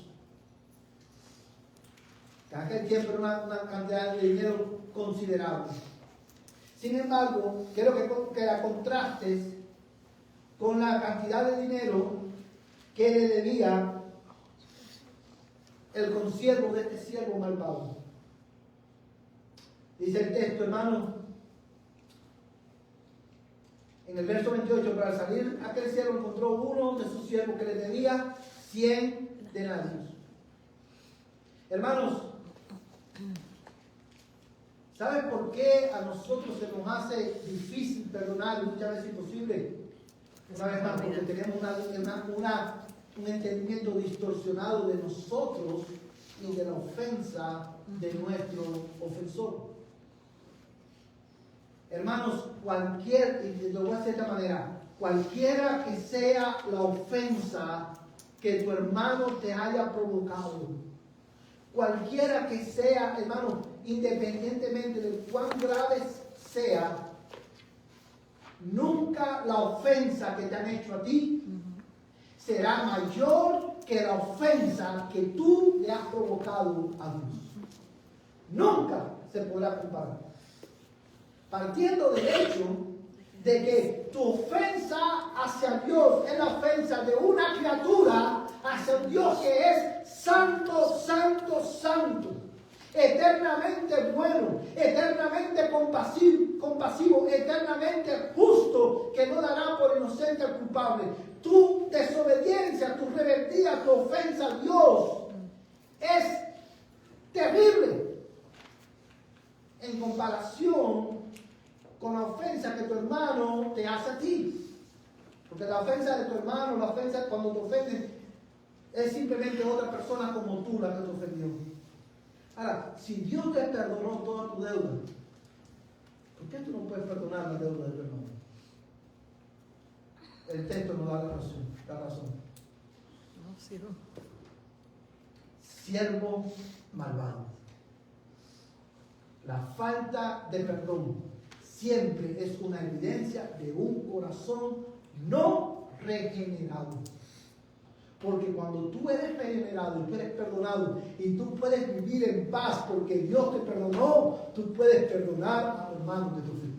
En aquel tiempo era una cantidad de dinero considerable. Sin embargo, quiero que la contrastes con la cantidad de dinero que le debía el consiervo de este siervo malvado. Dice el texto, hermano, en el verso 28, pero al salir aquel siervo encontró uno de sus siervos que le debía 100 denarios. Hermanos, ¿saben por qué a nosotros se nos hace difícil perdonar y muchas veces imposible? Una vez más, porque tenemos un entendimiento distorsionado de nosotros y de la ofensa de nuestro ofensor. Hermanos, y lo voy a hacer de esta manera, cualquiera que sea la ofensa que tu hermano te haya provocado, cualquiera que sea, hermano, independientemente de cuán grave sea, nunca la ofensa que te han hecho a ti será mayor que la ofensa que tú le has provocado a Dios. Nunca se podrá comparar. Partiendo del hecho de que tu ofensa hacia Dios es la ofensa de una criatura hacia un Dios que es santo, santo, santo, eternamente bueno, eternamente compasivo, eternamente justo, que no dará por inocente al culpable. Tu desobediencia, tu rebeldía, tu ofensa a Dios es terrible en comparación con la ofensa que tu hermano te hace a ti. Porque la ofensa de tu hermano, la ofensa cuando te ofenden, es simplemente otra persona como tú la que te ofendió. Ahora, si Dios te perdonó toda tu deuda, ¿por qué tú no puedes perdonar la deuda de tu hermano? El texto nos da la razón. No, sí, no. Siervo malvado. La falta de perdón siempre es una evidencia de un corazón no regenerado. Porque cuando tú eres regenerado y tú eres perdonado y tú puedes vivir en paz porque Dios te perdonó, tú puedes perdonar a tu hermano que te ofendió.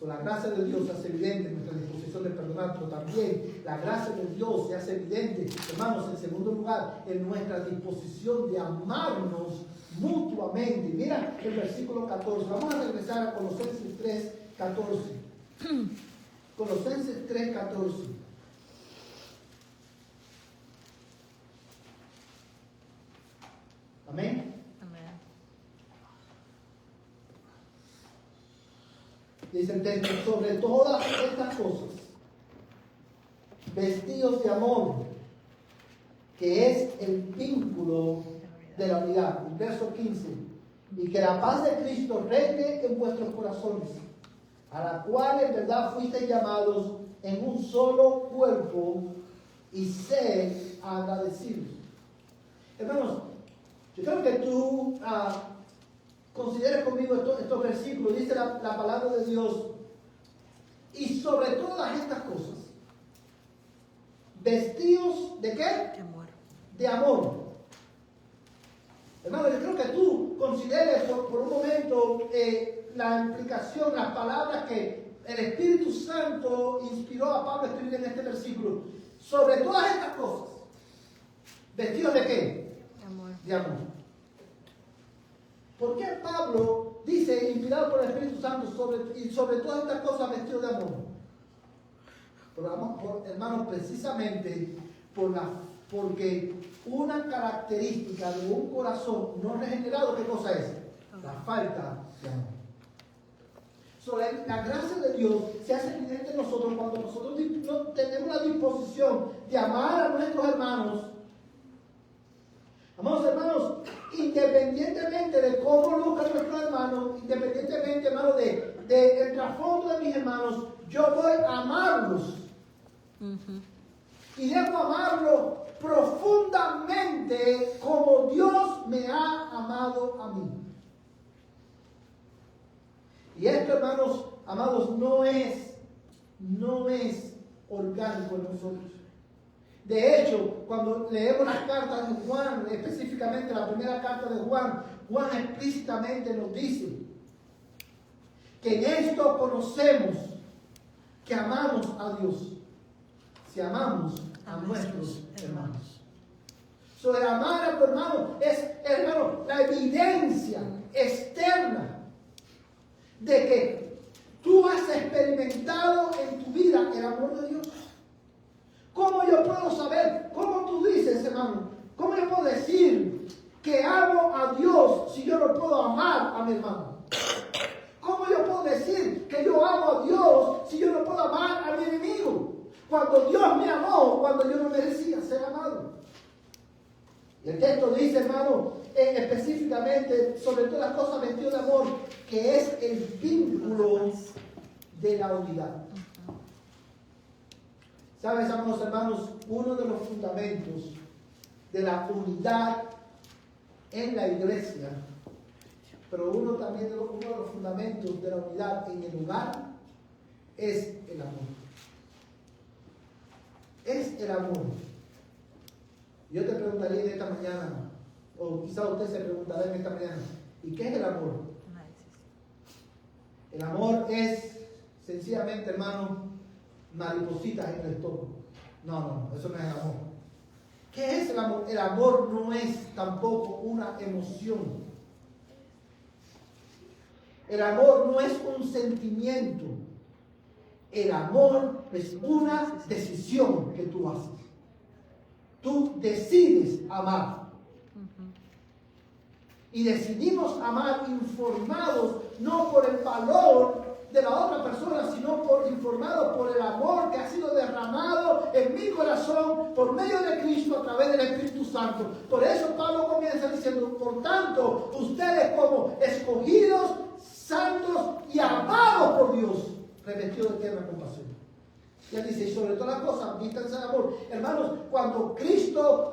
La gracia de Dios se hace evidente en nuestra disposición de perdonar, pero también la gracia de Dios se hace evidente, hermanos, en segundo lugar, en nuestra disposición de amarnos mutuamente. Mira el versículo 14. Vamos a regresar a Colosenses 3, 14. Colosenses 3, 14. Amén. Dice el texto, sobre todas estas cosas, vestidos de amor, que es el vínculo de la unidad. El verso 15, y que la paz de Cristo reine en vuestros corazones, a la cual en verdad fuisteis llamados en un solo cuerpo, y sed agradecidos. Hermanos, yo creo que tú considere conmigo estos versículos. Dice la palabra de Dios, y sobre todas estas cosas, vestidos ¿de qué? De amor. De amor. Hermano, yo creo que tú consideres por un momento la implicación, las palabras que el Espíritu Santo inspiró a Pablo a escribir en este versículo. Sobre todas estas cosas, vestidos ¿de qué? De amor. De amor. ¿Por qué Pablo dice, inspirado por el Espíritu Santo, sobre todas estas cosas vestido de amor? Hermanos, precisamente porque una característica de un corazón no regenerado, ¿qué cosa es? La falta de amor. La gracia de Dios se hace evidente en nosotros cuando nosotros no tenemos la disposición de amar a nuestros hermanos. Amados hermanos, independientemente de cómo luzcan nuestros hermanos, independientemente, hermanos, del trasfondo de mis hermanos, yo voy a amarlos. Y debo amarlos profundamente como Dios me ha amado a mí. Y esto, hermanos, amados, no es orgánico en nosotros. De hecho, cuando leemos las cartas de Juan, específicamente la primera carta de Juan, Juan explícitamente nos dice que en esto conocemos que amamos a Dios, si amamos a nuestros hermanos. El amar a tu hermano es, hermano, la evidencia externa de que tú has experimentado en tu vida el amor de Dios. ¿Cómo yo puedo saber? ¿Cómo tú dices, hermano? ¿Cómo yo puedo decir que amo a Dios si yo no puedo amar a mi hermano? ¿Cómo yo puedo decir que yo amo a Dios si yo no puedo amar a mi enemigo? Cuando Dios me amó, cuando yo no merecía ser amado. Y el texto dice, hermano, específicamente, sobre todas las cosas vestido de amor, que es el vínculo de la unidad. ¿Sabes, amados hermanos? Uno de los fundamentos de la unidad en la iglesia, pero uno de los fundamentos de la unidad en el hogar, es el amor. Es el amor. Yo te preguntaría en esta mañana, o quizá usted se preguntará en esta mañana, ¿y qué es el amor? El amor es sencillamente, hermano, maripositas en el estómago. No, eso no es el amor. ¿Qué es el amor? El amor no es tampoco una emoción. El amor no es un sentimiento. El amor es una decisión que tú haces. Tú decides amar. Y decidimos amar informados no por el valor de la otra persona, sino informados por el amor que ha sido derramado en mi corazón por medio de Cristo a través del Espíritu Santo. Por eso Pablo comienza diciendo, por tanto, ustedes como escogidos, santos y amados por Dios, revestidos de tierna compasión. Ya dice, y sobre todas las cosas, vístanse de amor. Hermanos, cuando Cristo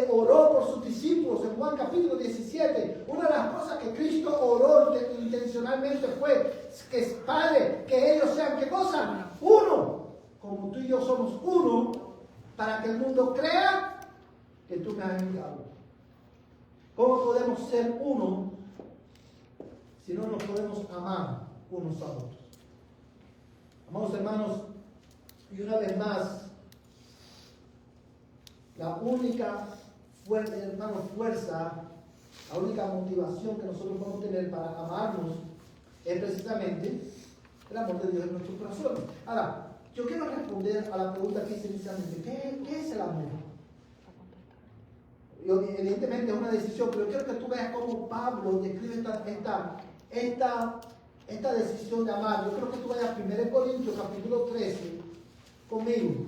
oró por sus discípulos en Juan capítulo 17, una de las cosas que Cristo oró intencionalmente fue que Padre, que ellos sean, ¿qué cosa? Uno. Como tú y yo somos uno, para que el mundo crea que tú me has enviado. ¿Cómo podemos ser uno si no nos podemos amar unos a otros? Amados hermanos, y una vez más, la única fuerza, la única motivación que nosotros podemos tener para amarnos es precisamente el amor de Dios en nuestros corazones. Ahora, yo quiero responder a la pregunta que hice inicialmente. ¿Qué es el amor? Evidentemente es una decisión, pero quiero que tú veas cómo Pablo describe esta decisión de amar. Yo creo que tú vayas a 1 Corintios capítulo 13 conmigo.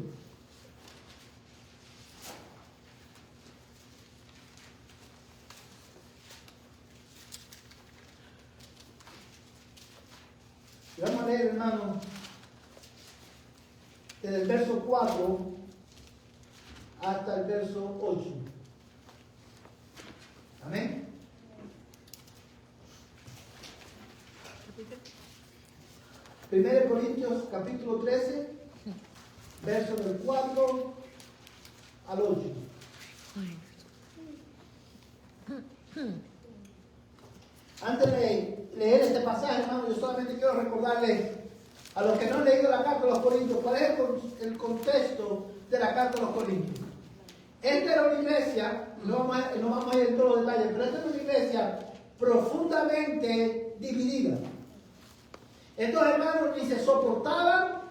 Y vamos a leer, hermano, desde el verso 4 hasta el verso 8. Amén. Primero Corintios capítulo 13, verso del 4 al 8. Antes de leer este pasaje, hermano, yo solamente quiero recordarles a los que no han leído la carta de los Corintios, cuál es el contexto de la carta de los Corintios. Esta era una iglesia, no vamos a ir en todos los detalles, pero esta era una iglesia profundamente dividida. Estos hermanos ni se soportaban,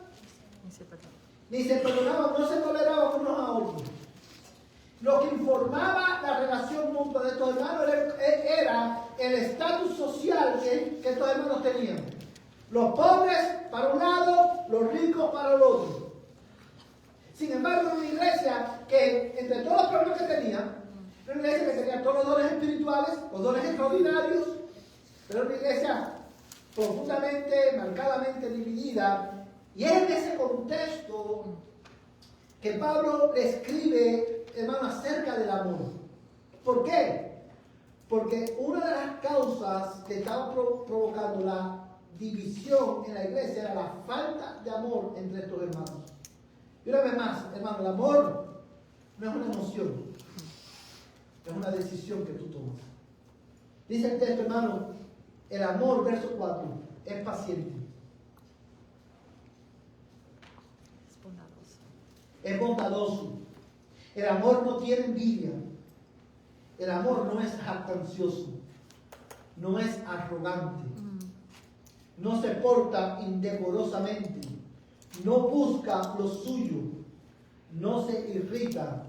ni se perdonaban, no se toleraban unos a otros. Lo que informaba la relación mutua de estos hermanos era el estatus social que estos hermanos tenían. Los pobres para un lado, los ricos para el otro. Sin embargo, era una iglesia que, entre todos los problemas que tenía, era una iglesia que tenía todos los dones espirituales, los dones extraordinarios, pero era una iglesia profundamente, marcadamente dividida. Y es en ese contexto que Pablo escribe, hermano, acerca del amor. ¿Por qué? Porque una de las causas que estaba provocando la división en la iglesia era la falta de amor entre estos hermanos. Y una vez más, hermano, el amor no es una emoción, es una decisión que tú tomas. Dice el texto, hermano, el amor, verso 4, es paciente. Es bondadoso. El amor no tiene envidia. El amor no es jactancioso. No es arrogante. No se porta indecorosamente. No busca lo suyo. No se irrita.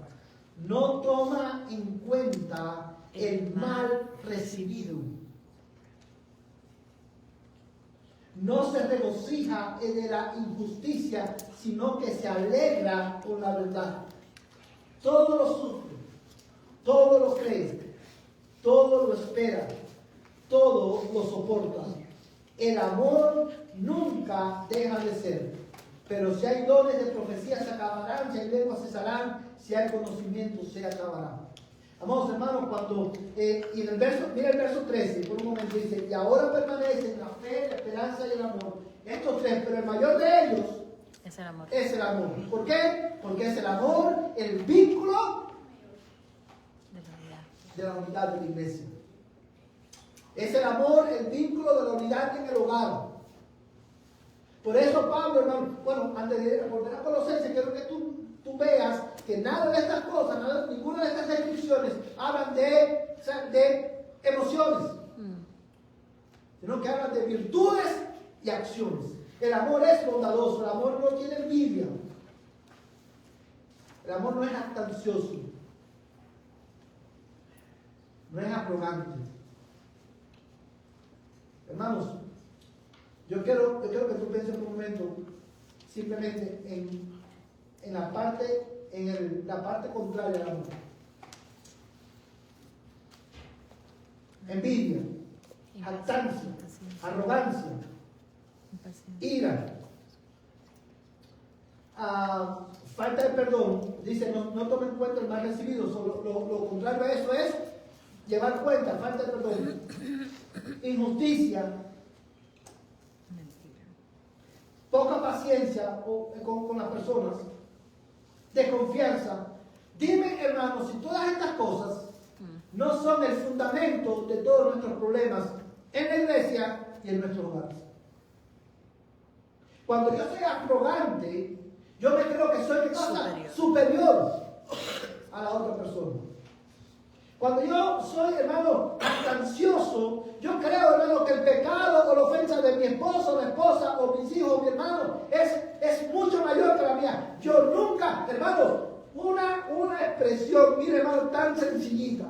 No toma en cuenta el mal recibido. No se regocija de la injusticia, sino que se alegra con la verdad. Todo lo sufre, todo lo cree, todo lo espera, todo lo soporta. El amor nunca deja de ser. Pero si hay dones de profecía se acabarán, si hay lenguas cesarán, si hay conocimiento se acabará. Amados hermanos, y en el verso, mira el verso 13, por un momento dice, y ahora permanecen la fe, la esperanza y el amor. Estos tres, pero el mayor de ellos es el amor. Es el amor. ¿Por qué? Porque es el amor, el vínculo de la unidad de la iglesia. Es el amor, el vínculo de la unidad en el hogar. Por eso Pablo, hermano, bueno, antes de volver a Colosenses, quiero que tú veas que nada de estas cosas, ninguna de estas descripciones hablan de emociones, sino que hablan de virtudes y acciones. El amor es bondadoso, el amor no tiene envidia, el amor no es jactancioso, no es arrogante. Hermanos, yo quiero que tú pienses por un momento simplemente en la parte contraria al amor. Envidia, jactancia, arrogancia, ira, Falta de perdón, dice, no tome en cuenta el mal recibido. Lo contrario a eso es llevar cuenta, falta de perdón. Injusticia, Mentira. poca paciencia con las personas, desconfianza. Dime, hermanos, si todas estas cosas no son el fundamento de todos nuestros problemas en la iglesia y en nuestros hogares. Cuando yo soy arrogante, yo me creo que soy superior a la otra persona. Cuando yo soy, hermano, ansioso, yo creo, hermano, que el pecado o la ofensa de mi esposo, la esposa, o mis hijos, mi hermano, es mucho mayor que la mía. Yo nunca, hermano, una expresión, mire, hermano, tan sencillita,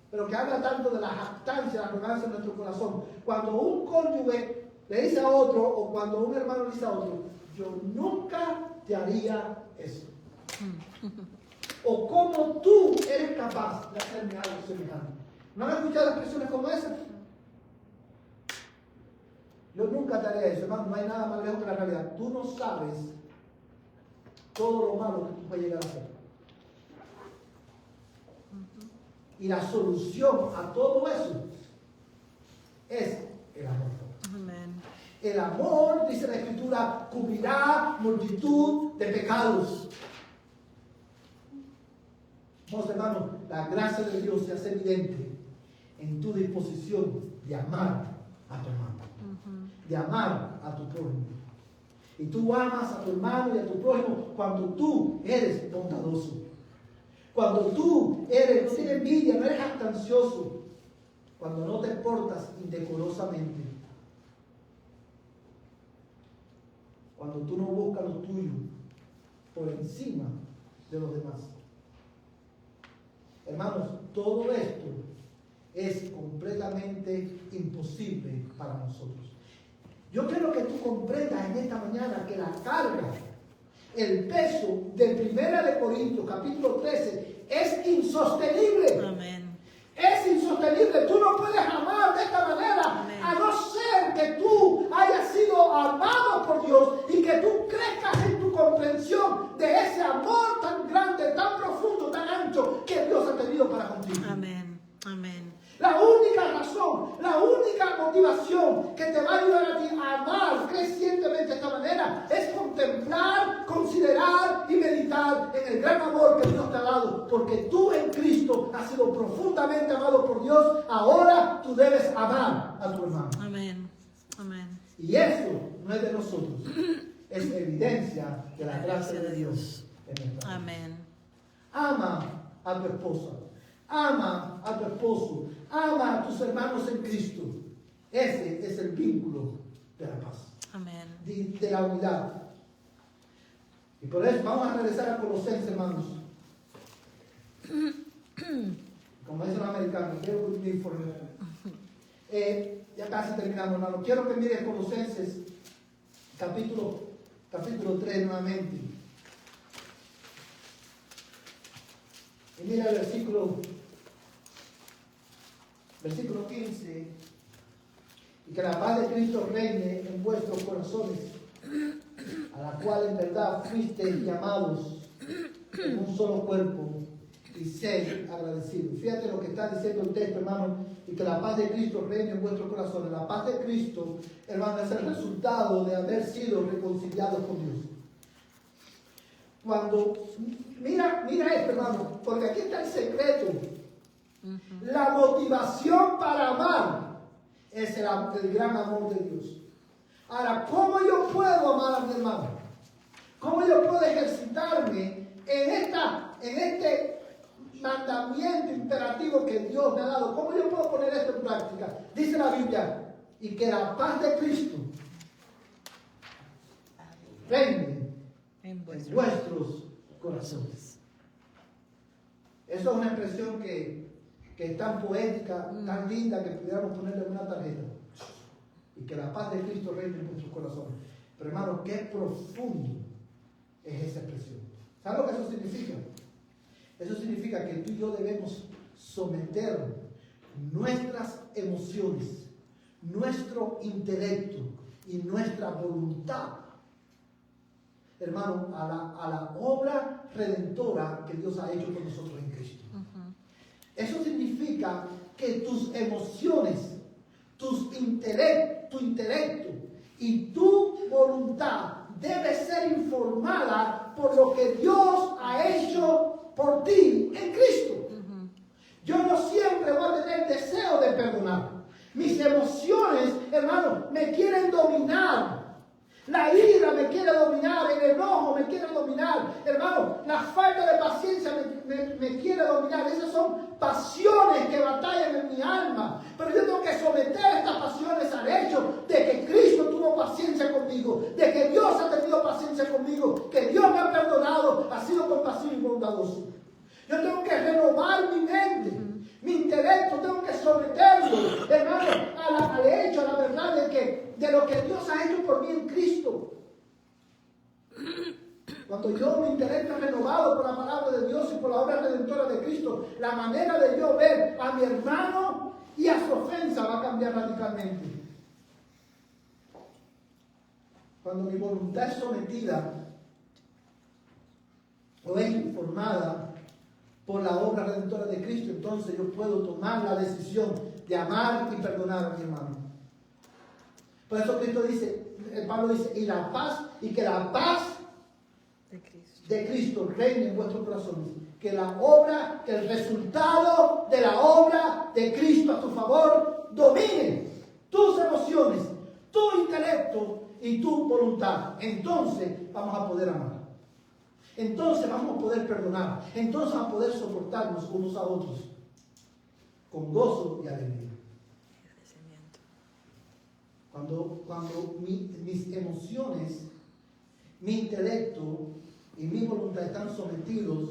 pero que habla tanto de la jactancia, la arrogancia en nuestro corazón. Cuando un cónyuge le dice a otro, o cuando un hermano le dice a otro, yo nunca te haría eso. O cómo tú eres capaz de hacerme algo semejante. ¿No han escuchado expresiones como esas? Yo nunca te haría eso, hermano. No hay nada más lejos que la realidad. Tú no sabes todo lo malo que tú puedes llegar a hacer. Y la solución a todo eso es el amor. Amén. El amor, dice la Escritura, cubrirá multitud de pecados. Vamos, hermano, la gracia de Dios se hace evidente en tu disposición de amar a tu hermano, de amar a tu prójimo. Y tú amas a tu hermano y a tu prójimo cuando tú eres bondadoso. Cuando tú no tienes envidia, no eres jactancioso. Cuando no te portas indecorosamente. Cuando tú no buscas lo tuyo por encima de los demás. Hermanos, todo esto es completamente imposible para nosotros. Yo quiero que tú comprendas en esta mañana que la carga, el peso de 1 Corintios capítulo 13 es insostenible. Amén. Es insostenible. Tú no puedes amar de esta manera. Amén. A no ser que tú hayas sido amado por Dios y que tú crezcas en tu comprensión de ese amor tan grande, tan profundo, tan ancho que Dios ha tenido para contigo. Amén. Amén. La única razón, la única motivación que te va a ayudar a ti a amar crecientemente de esta manera es contemplar, considerar y meditar en el gran amor que Dios te ha dado. Porque tú en Cristo has sido profundamente amado por Dios. Ahora tú debes amar a tu hermano. Amén. Amén. Y eso no es de nosotros. Es evidencia de la gracia de Dios en nuestra vida. Amén. Ama a tu esposa. Ama a tu esposo. Ama a tus hermanos en Cristo. Ese es el vínculo de la paz. Amén. De la unidad. Y por eso vamos a regresar a Colosenses, hermanos. Como dicen los americanos, quiero que me informe. Ya casi terminamos, hermano. Quiero que mires Colosenses capítulo 3 nuevamente. Y mira el versículo 15. Y que la paz de Cristo reine en vuestros corazones, a la cual en verdad fuisteis llamados en un solo cuerpo, y sed agradecidos. Fíjate lo que está diciendo el texto, hermano. Y que la paz de Cristo reine en vuestros corazones. La paz de Cristo, hermano, es el resultado de haber sido reconciliados con Dios. Cuando, mira esto, hermano, porque aquí está el secreto. La motivación para amar es el gran amor de Dios. Ahora, ¿cómo yo puedo amar a mi hermano? ¿Cómo yo puedo ejercitarme en este mandamiento imperativo que Dios me ha dado? ¿Cómo yo puedo poner esto en práctica? Dice la Biblia, y que la paz de Cristo reine en vuestros corazones. Eso es una expresión que es tan poética, tan linda, que pudiéramos ponerle en una tarjeta. Y que la paz de Cristo reine en vuestros corazones. Pero hermano, qué profundo es esa expresión. ¿Sabe lo que eso significa? Eso significa que tú y yo debemos someter nuestras emociones, nuestro intelecto y nuestra voluntad hermano, a la obra redentora que Dios ha hecho con nosotros en Cristo. Eso significa que tus emociones, tu intelecto y tu voluntad debe ser informada por lo que Dios ha hecho por ti en Cristo. Yo no siempre voy a tener deseo de perdonar. Mis emociones, hermano, me quieren dominar. La ira me quiere dominar, el enojo me quiere dominar, hermano, la falta de paciencia me quiere dominar. Esas son pasiones que batallan en mi alma. Pero yo tengo que someter estas pasiones al hecho de que Cristo tuvo paciencia conmigo, de que Dios ha tenido paciencia conmigo, que Dios me ha perdonado, ha sido compasivo y bondadoso. Yo tengo que renovar mi mente. Mi intelecto tengo que someterlo, hermano, al hecho, a la verdad de lo que Dios ha hecho por mí en Cristo. Cuando mi intelecto es renovado por la palabra de Dios y por la obra redentora de Cristo, la manera de yo ver a mi hermano y a su ofensa va a cambiar radicalmente. Cuando mi voluntad es sometida o es informada por la obra redentora de Cristo, entonces yo puedo tomar la decisión de amar y perdonar a mi hermano. Por eso Cristo dice, Pablo dice, y que la paz de Cristo reine en vuestros corazones. Que el resultado de la obra de Cristo a tu favor domine tus emociones, tu intelecto y tu voluntad. Entonces vamos a poder amar. Entonces vamos a poder perdonar. Entonces vamos a poder soportarnos unos a otros con gozo y alegría. Cuando mis emociones, mi intelecto y mi voluntad están sometidos,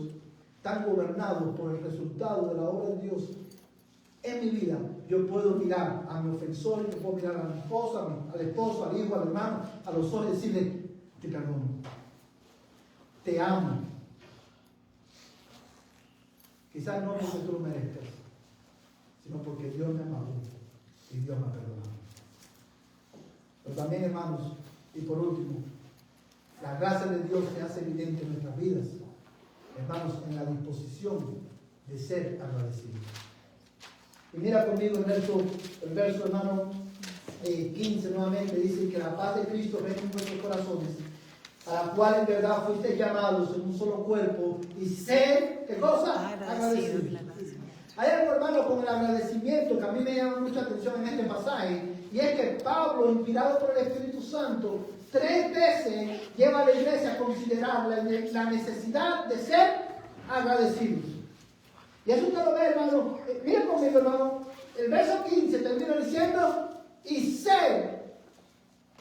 están gobernados por el resultado de la obra de Dios en mi vida, yo puedo mirar a mi ofensor, yo puedo mirar a mi esposa, al esposo, al hijo, al hermano, a los ojos y decirle, te perdono. Te amo. Quizás no porque tú lo merezcas, sino porque Dios me amó y Dios me ha perdonado. Pero también, hermanos, y por último, la gracia de Dios se hace evidente en nuestras vidas, hermanos, en la disposición de ser agradecidos. Y mira conmigo el verso, hermano, 15 nuevamente, dice que la paz de Cristo reine en vuestros corazones, a la cual en verdad fuiste llamados en un solo cuerpo, y ser, ¿qué cosa? Agradecidos. Hay algo, hermano, con el agradecimiento que a mí me llama mucha atención en este pasaje, y es que Pablo, inspirado por el Espíritu Santo, 3 veces lleva a la iglesia a considerar la necesidad de ser agradecidos. Y eso usted lo ve, hermano. Mira conmigo, hermano. El verso 15 termina diciendo, y ser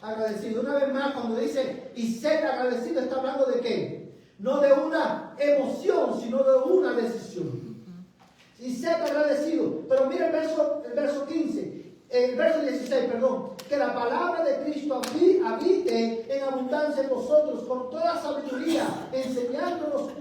agradecido. Una vez más, cuando dice y ser agradecido, está hablando de qué? No de una emoción, sino de una decisión. Y ser agradecido. Pero mira el verso 15. El verso 16, perdón. Que la palabra de Cristo habite en abundancia en vosotros con toda sabiduría, enseñándonos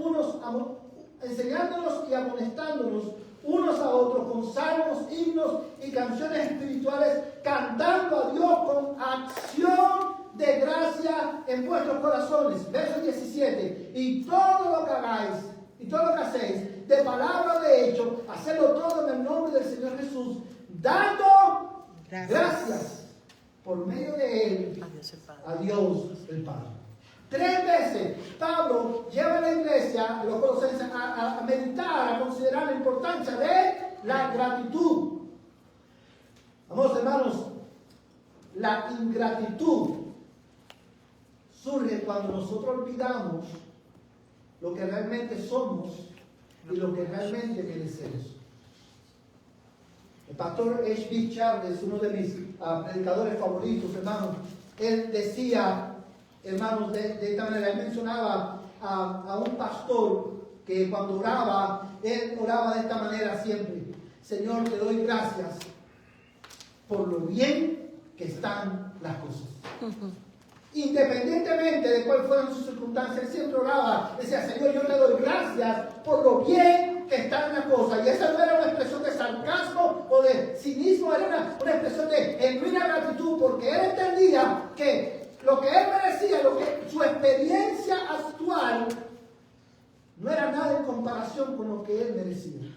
y amonestándonos unos a otros con salmos, himnos y canciones espirituales, cantando a Dios con acción de gracia en vuestros corazones. Verso 17. Y todo lo que hagáis, y todo lo que hacéis, de palabra o de hecho, hacedlo todo en el nombre del Señor Jesús, dando gracias por medio de Él a Dios el Padre. 3 veces Pablo lleva a la iglesia, a los colosenses, a meditar, a considerar la importancia de la gratitud. Vamos, hermanos, la ingratitud surge cuando nosotros olvidamos lo que realmente somos y lo que realmente merecemos. El pastor H.B. Charles, uno de mis predicadores favoritos, hermanos, él decía, hermanos, de esta manera, él mencionaba a un pastor que cuando oraba, él oraba de esta manera siempre: Señor, te doy gracias por lo bien que están las cosas. Independientemente de cuáles fueran sus circunstancias, él siempre oraba, decía: Señor, yo te doy gracias por lo bien que están las cosas. Y esa no era una expresión de sarcasmo o de cinismo, era una expresión de genuina gratitud, porque él entendía que lo que él merecía, lo que su experiencia no era nada en comparación con lo que él merecía.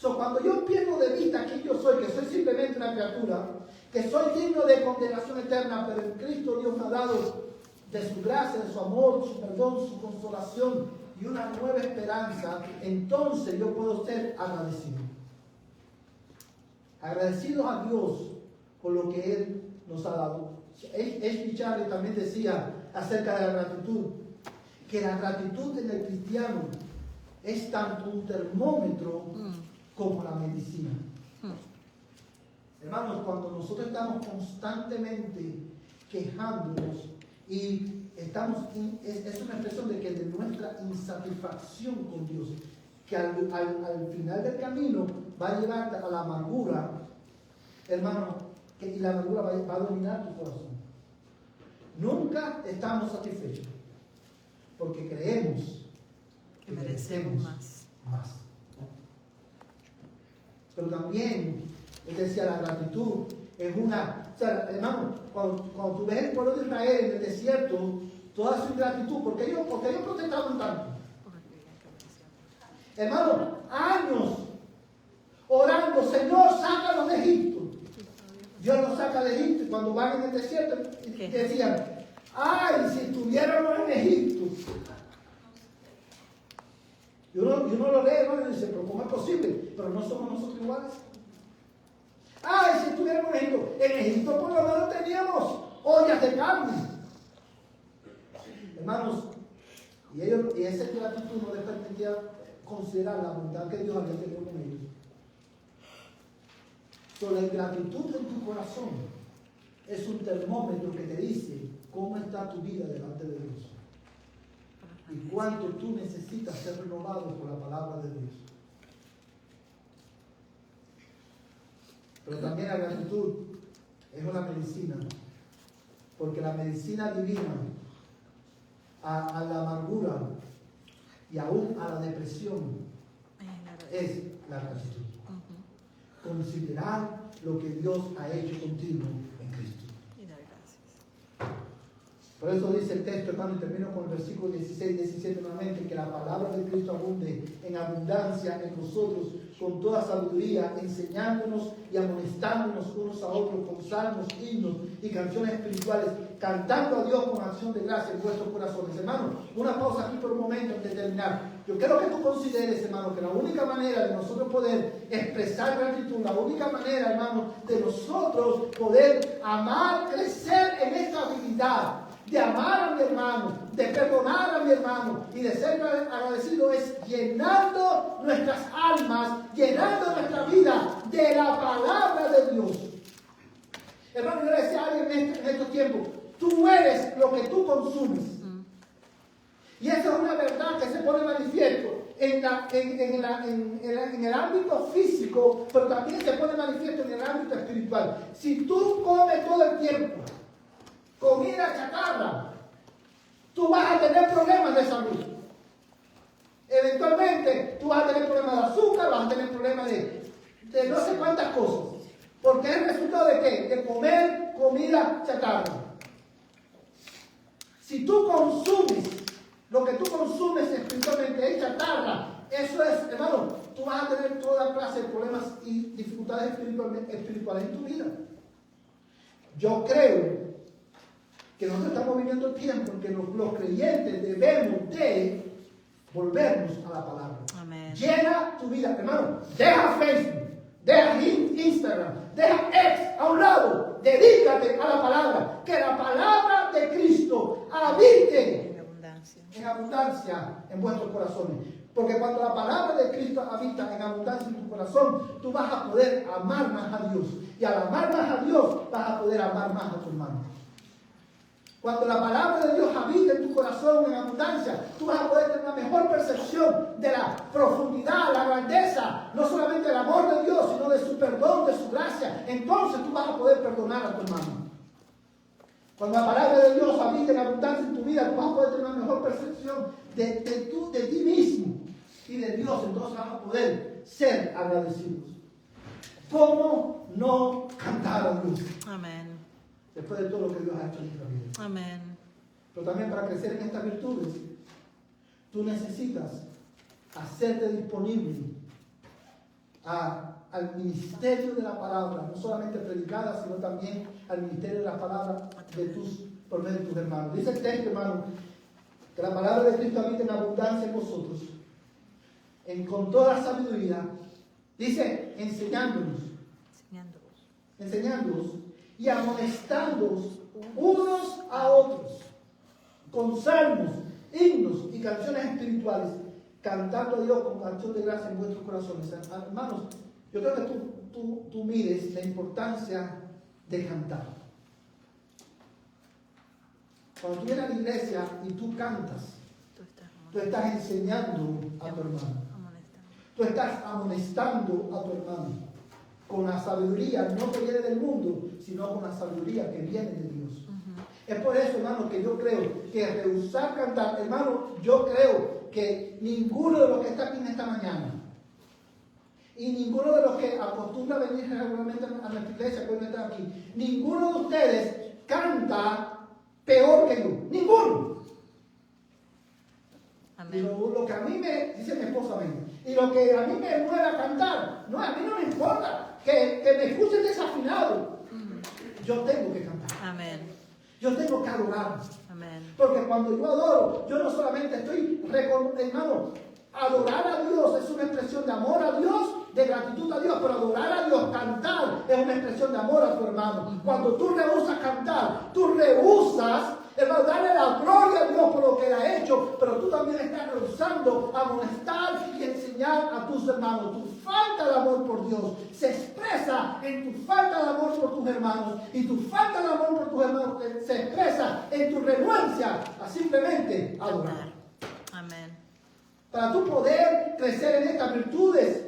Cuando yo pierdo de vista quién yo soy, que soy simplemente una criatura, que soy digno de condenación eterna, pero en Cristo Dios me ha dado de su gracia, de su amor, su perdón, su consolación y una nueva esperanza, entonces yo puedo ser agradecido. Agradecidos a Dios por lo que Él nos ha dado. H. Charles también decía acerca de la gratitud, que la gratitud en el cristiano es tanto un termómetro como la medicina. Hermanos, cuando nosotros estamos constantemente quejándonos y estamos, es una expresión de nuestra insatisfacción con Dios, que al final del camino va a llevarte a la amargura, hermano, y la amargura va a dominar tu corazón. Nunca estamos satisfechos, porque creemos que merecemos más. Pero también, él decía, la gratitud es una... O sea, hermano, cuando tú ves el pueblo de Israel en el desierto, toda su ingratitud, ¿por qué ellos protestaban tanto? Hermano, años orando, Señor, sácanos de Egipto. Dios los saca de Egipto y cuando van en el desierto decían, ay, si estuviéramos en Egipto. Y uno lo lee, hermano, y dice, pero ¿cómo es posible? Pero no somos nosotros iguales. Ay, si estuviéramos en Egipto. En Egipto por lo menos teníamos ollas de carne. Hermanos, y esa gratitud no les permitía considerar la bondad que Dios había tenido con ellos. La ingratitud en tu corazón es un termómetro que te dice cómo está tu vida delante de Dios y cuánto tú necesitas ser renovado por la palabra de Dios. Pero también la gratitud es una medicina, porque la medicina divina a la amargura y aún a la depresión es la gratitud. Considerar lo que Dios ha hecho contigo en Cristo. Y dar gracias. Por eso dice el texto, hermano, y termino con el versículo 16 y 17 nuevamente, que la palabra de Cristo abunde en abundancia en nosotros, con toda sabiduría, enseñándonos y amonestándonos unos a otros con salmos, himnos y canciones espirituales, cantando a Dios con acción de gracia en vuestros corazones. Hermano, una pausa aquí por un momento antes de terminar. Yo quiero que tú consideres, hermano, que la única manera de nosotros poder expresar gratitud, la única manera, hermano, de nosotros poder amar, crecer en esta habilidad de amar a mi hermano, de perdonar a mi hermano y de ser agradecido es llenando nuestras almas, llenando nuestra vida de la palabra de Dios. Hermano, yo le decía a alguien en estos tiempos, tú eres lo que tú consumes. Y esa es una verdad que se pone manifiesto en el ámbito físico, pero también se pone manifiesto en el ámbito espiritual. Si tú comes todo el tiempo comida chatarra, tú vas a tener problemas de salud. Eventualmente tú vas a tener problemas de azúcar, vas a tener problemas de no sé cuántas cosas. Porque es el resultado de ¿qué? De comer comida chatarra. Si tú consumes, lo que tú consumes espiritualmente es chatarra, eso es, hermano, tú vas a tener toda clase de problemas y dificultades espirituales en tu vida. Yo creo que nosotros estamos viviendo tiempo en que los creyentes debemos de volvernos a la palabra. Amén. Llena tu vida, hermano. Deja Facebook, deja Instagram, deja X a un lado. Dedícate a la palabra. Que la palabra de Cristo habite en abundancia en vuestros corazones. Porque cuando la palabra de Cristo habita en abundancia en tu corazón, tú vas a poder amar más a Dios. Y al amar más a Dios, vas a poder amar más a tu hermano. Cuando la palabra de Dios habita en tu corazón en abundancia, tú vas a poder tener una mejor percepción de la profundidad, la grandeza, no solamente del amor de Dios, sino de su perdón, de su gracia. Entonces tú vas a poder perdonar a tu hermano. Cuando la palabra de Dios habita en abundancia en tu vida, tú vas a poder tener una mejor percepción de ti mismo y de Dios. Entonces vas a poder ser agradecidos. ¿Cómo no cantar a Dios? Amén. Después de todo lo que Dios ha hecho en nuestra vida. Amén. Pero también para crecer en estas virtudes, tú necesitas hacerte disponible al ministerio de la palabra, no solamente predicada, sino también al ministerio de la palabra por medio de tus hermanos. Dice el texto, hermano, que la palabra de Cristo habita en abundancia en vosotros, con toda sabiduría. Dice, enseñándonos y amonestándonos unos a otros con salmos, himnos y canciones espirituales, cantando a Dios con canción de gracia en vuestros corazones. Hermanos, yo creo que tú mires la importancia de cantar. Cuando tú vienes a la iglesia y tú cantas, tú estás enseñando a tu hermano. Tú estás amonestando a tu hermano con la sabiduría, no que viene del mundo, sino con la sabiduría que viene de Dios. Es por eso, hermano, que yo creo que rehusar cantar, hermano, yo creo que ninguno de los que está aquí en esta mañana y ninguno de los que acostumbra a venir regularmente a nuestra iglesia, que no están aquí, ninguno de ustedes canta peor que yo. Ninguno. Amén. Y lo que a mí dice mi esposa, y lo que a mí me mueve a cantar, no, a mí no me importa que me escuchen desafinado. Yo tengo que cantar. Amén. Yo tengo que adorar. Amén. Porque cuando yo adoro, yo no solamente estoy, hermano, adorar a Dios es una expresión de amor a Dios, de gratitud a Dios, pero adorar a Dios, cantar, es una expresión de amor a tu hermano. Cuando tú rehusas cantar, tú rehusas, hermano, darle la gloria a Dios por lo que Él ha hecho, pero tú también estás rehusando amonestar y enseñar a tus hermanos. Tu falta de amor por Dios se expresa en tu falta de amor por tus hermanos, y tu falta de amor por tus hermanos se expresa en tu renuncia a simplemente adorar. Amén. Para tú poder crecer en estas virtudes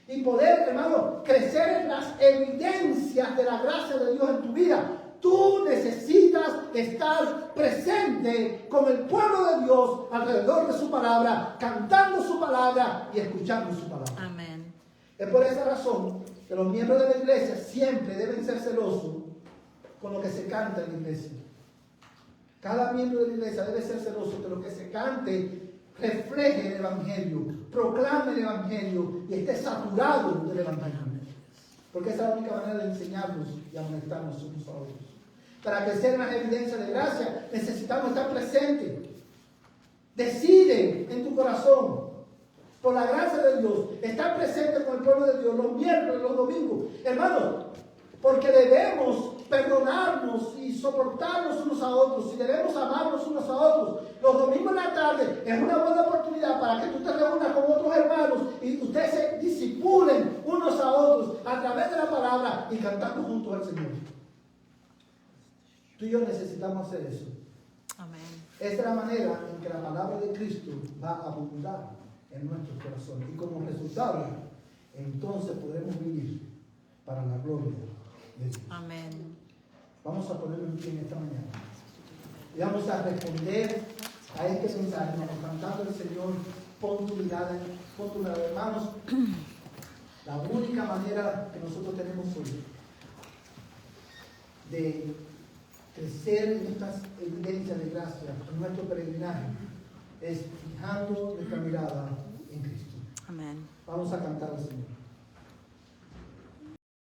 y poder, hermano, crecer en las evidencias de la gracia de Dios en tu vida, tú necesitas estar presente con el pueblo de Dios alrededor de su palabra, cantando su palabra y escuchando su palabra. Amén. Es por esa razón que los miembros de la iglesia siempre deben ser celosos con lo que se canta en la iglesia. Cada miembro de la iglesia debe ser celoso que lo que se cante refleje el Evangelio, proclame el Evangelio y esté saturado del Evangelio. Porque esa es la única manera de enseñarnos y amonestarnos unos a otros. Para crecer en las evidencias de gracia, necesitamos estar presentes. Decide en tu corazón, por la gracia de Dios, estar presente con el pueblo de Dios los miércoles, los domingos. Hermanos, porque debemos perdonarnos y soportarnos unos a otros, y debemos amarnos unos a otros. Los domingos en la tarde es una buena oportunidad para que tú te reúnas con otros hermanos y ustedes se discipulen unos a otros a través de la palabra y cantando juntos al Señor. Tú y yo necesitamos hacer eso. Amén. Esta es la manera en que la palabra de Cristo va a abundar en nuestros corazones, y como resultado, entonces podremos vivir para la gloria de Dios. Amén. Vamos a ponerlo en pie en esta mañana y vamos a responder a este mensaje, cantando al Señor. Pon tu mirada, hermanos. La única manera que nosotros tenemos hoy de crecer en estas evidencias de gracia en nuestro peregrinaje es fijando nuestra mirada en Cristo. Amén. Vamos a cantar al Señor.